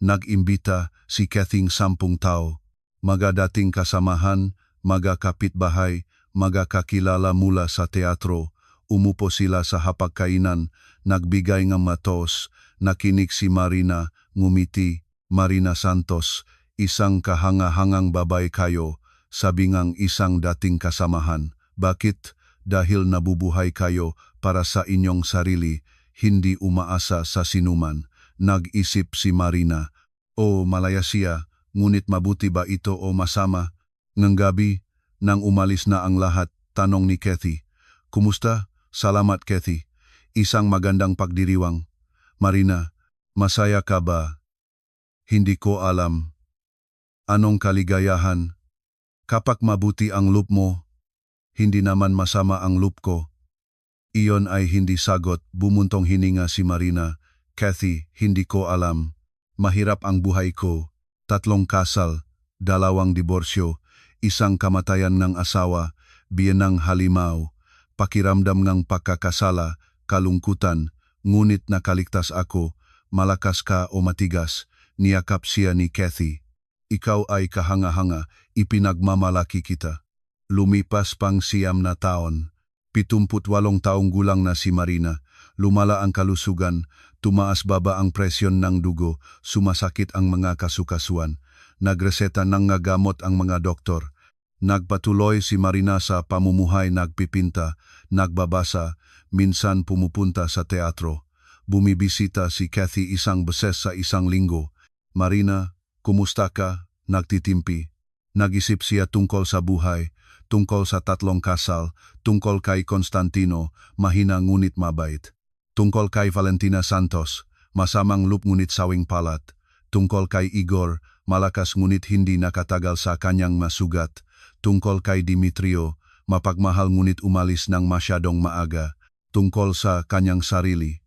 Nag-imbita si Kathy 10 tao. Magadating kasamahan, magakapitbahay, magakakilala mula sa teatro. Umupo sila sa hapagkainan, nagbigay ng matos, nakinig si Marina, ngumiti. Marina Santos, isang kahanga-hangang babay kayo, sabi ngang isang dating kasamahan. Bakit? Dahil nabubuhay kayo para sa inyong sarili, hindi umaasa sa sinuman. Nag-isip si Marina, o malaya siya, ngunit mabuti ba ito o masama? Ngang gabi, nang umalis na ang lahat, tanong ni Kathy, "Kumusta?" "Salamat, Kathy. Isang magandang pagdiriwang." "Marina, masaya ka ba?" "Hindi ko alam." "Anong kaligayahan?" "Kapag mabuti ang loop mo, hindi naman masama ang loop ko." Iyon ay hindi sagot, bumuntong hininga si Marina. "Kathy, hindi ko alam. Mahirap ang buhay ko. 3 kasal, 2 diborsyo, isang kamatayan ng asawa, biyenang halimaw, pakiramdam ng pagkakasala, kalungkutan, ngunit nakaligtas ako. Malakas ka o matigas?" Niyakap siya ni Kathy. "Ikaw ay kahanga-hanga, ipinagmamalaki kita." Lumipas pang 9 na taon. 78 taong gulang na si Marina. Lumala ang kalusugan, tumaas baba ang presyon ng dugo, sumasakit ang mga kasukasuan. Nagreseta ng gamot ang mga doktor. Nagpatuloy si Marina sa pamumuhay, nagpipinta, nagbabasa, minsan pumupunta sa teatro. Bumibisita si Kathy isang beses sa isang linggo. "Marina, kumusta ka?" Nagtitimpi. Nag-isip siya tungkol sa buhay, tungkol sa 3 kasal, tungkol kay Constantino, mahina ngunit mabait. Tungkol kay Valentina Santos, masamang loop ngunit sawing palat. Tungkol kay Igor, malakas ngunit hindi nakatagal sa kanyang masugat. Tungkol kay Dimitrio, mapagmahal ngunit umalis ng masyadong maaga. Tungkol sa kanyang sarili,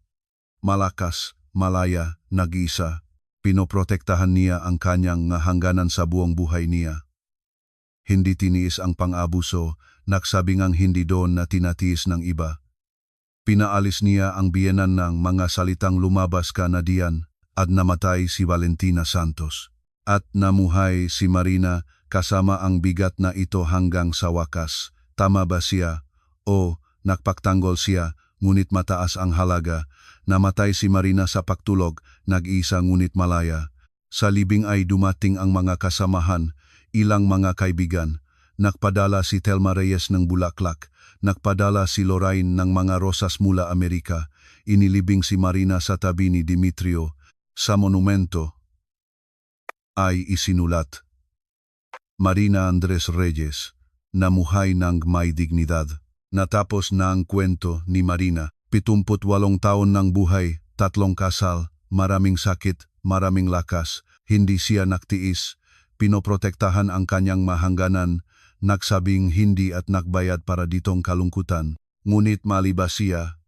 malakas, malaya, nag-iisa. Pinoprotektahan niya ang kanyang hangganan sa buong buhay niya. Hindi tiniis ang pang-abuso, nagsabingang hindi doon na tinatiis ng iba. Pinaalis niya ang biyenan ng mga salitang lumabas ka na diyan, at namatay si Valentina Santos. At namuhay si Marina kasama ang bigat na ito hanggang sa wakas. Tama ba siya? O nagpaktanggol siya, ngunit mataas ang halaga. Namatay si Marina sa pagtulog, nag-isa ngunit malaya. Sa libing ay dumating ang mga kasamahan, ilang mga kaibigan. Nagpadala si Telma Reyes ng bulaklak, nagpadala si Lorraine ng mga rosas mula Amerika. Inilibing si Marina sa tabi ni Dimitrio. Sa monumento ay isinulat, "Marina Andres Reyes, namuhay ng may dignidad." Natapos na ang kwento ni Marina. 78 taon ng buhay, 3 kasal, maraming sakit, maraming lakas. Hindi siya nagtiis. Pinoprotektahan ang kanyang mahangganan, nagsabing hindi at nagbayad para ditong kalungkutan. Ngunit malibas siya,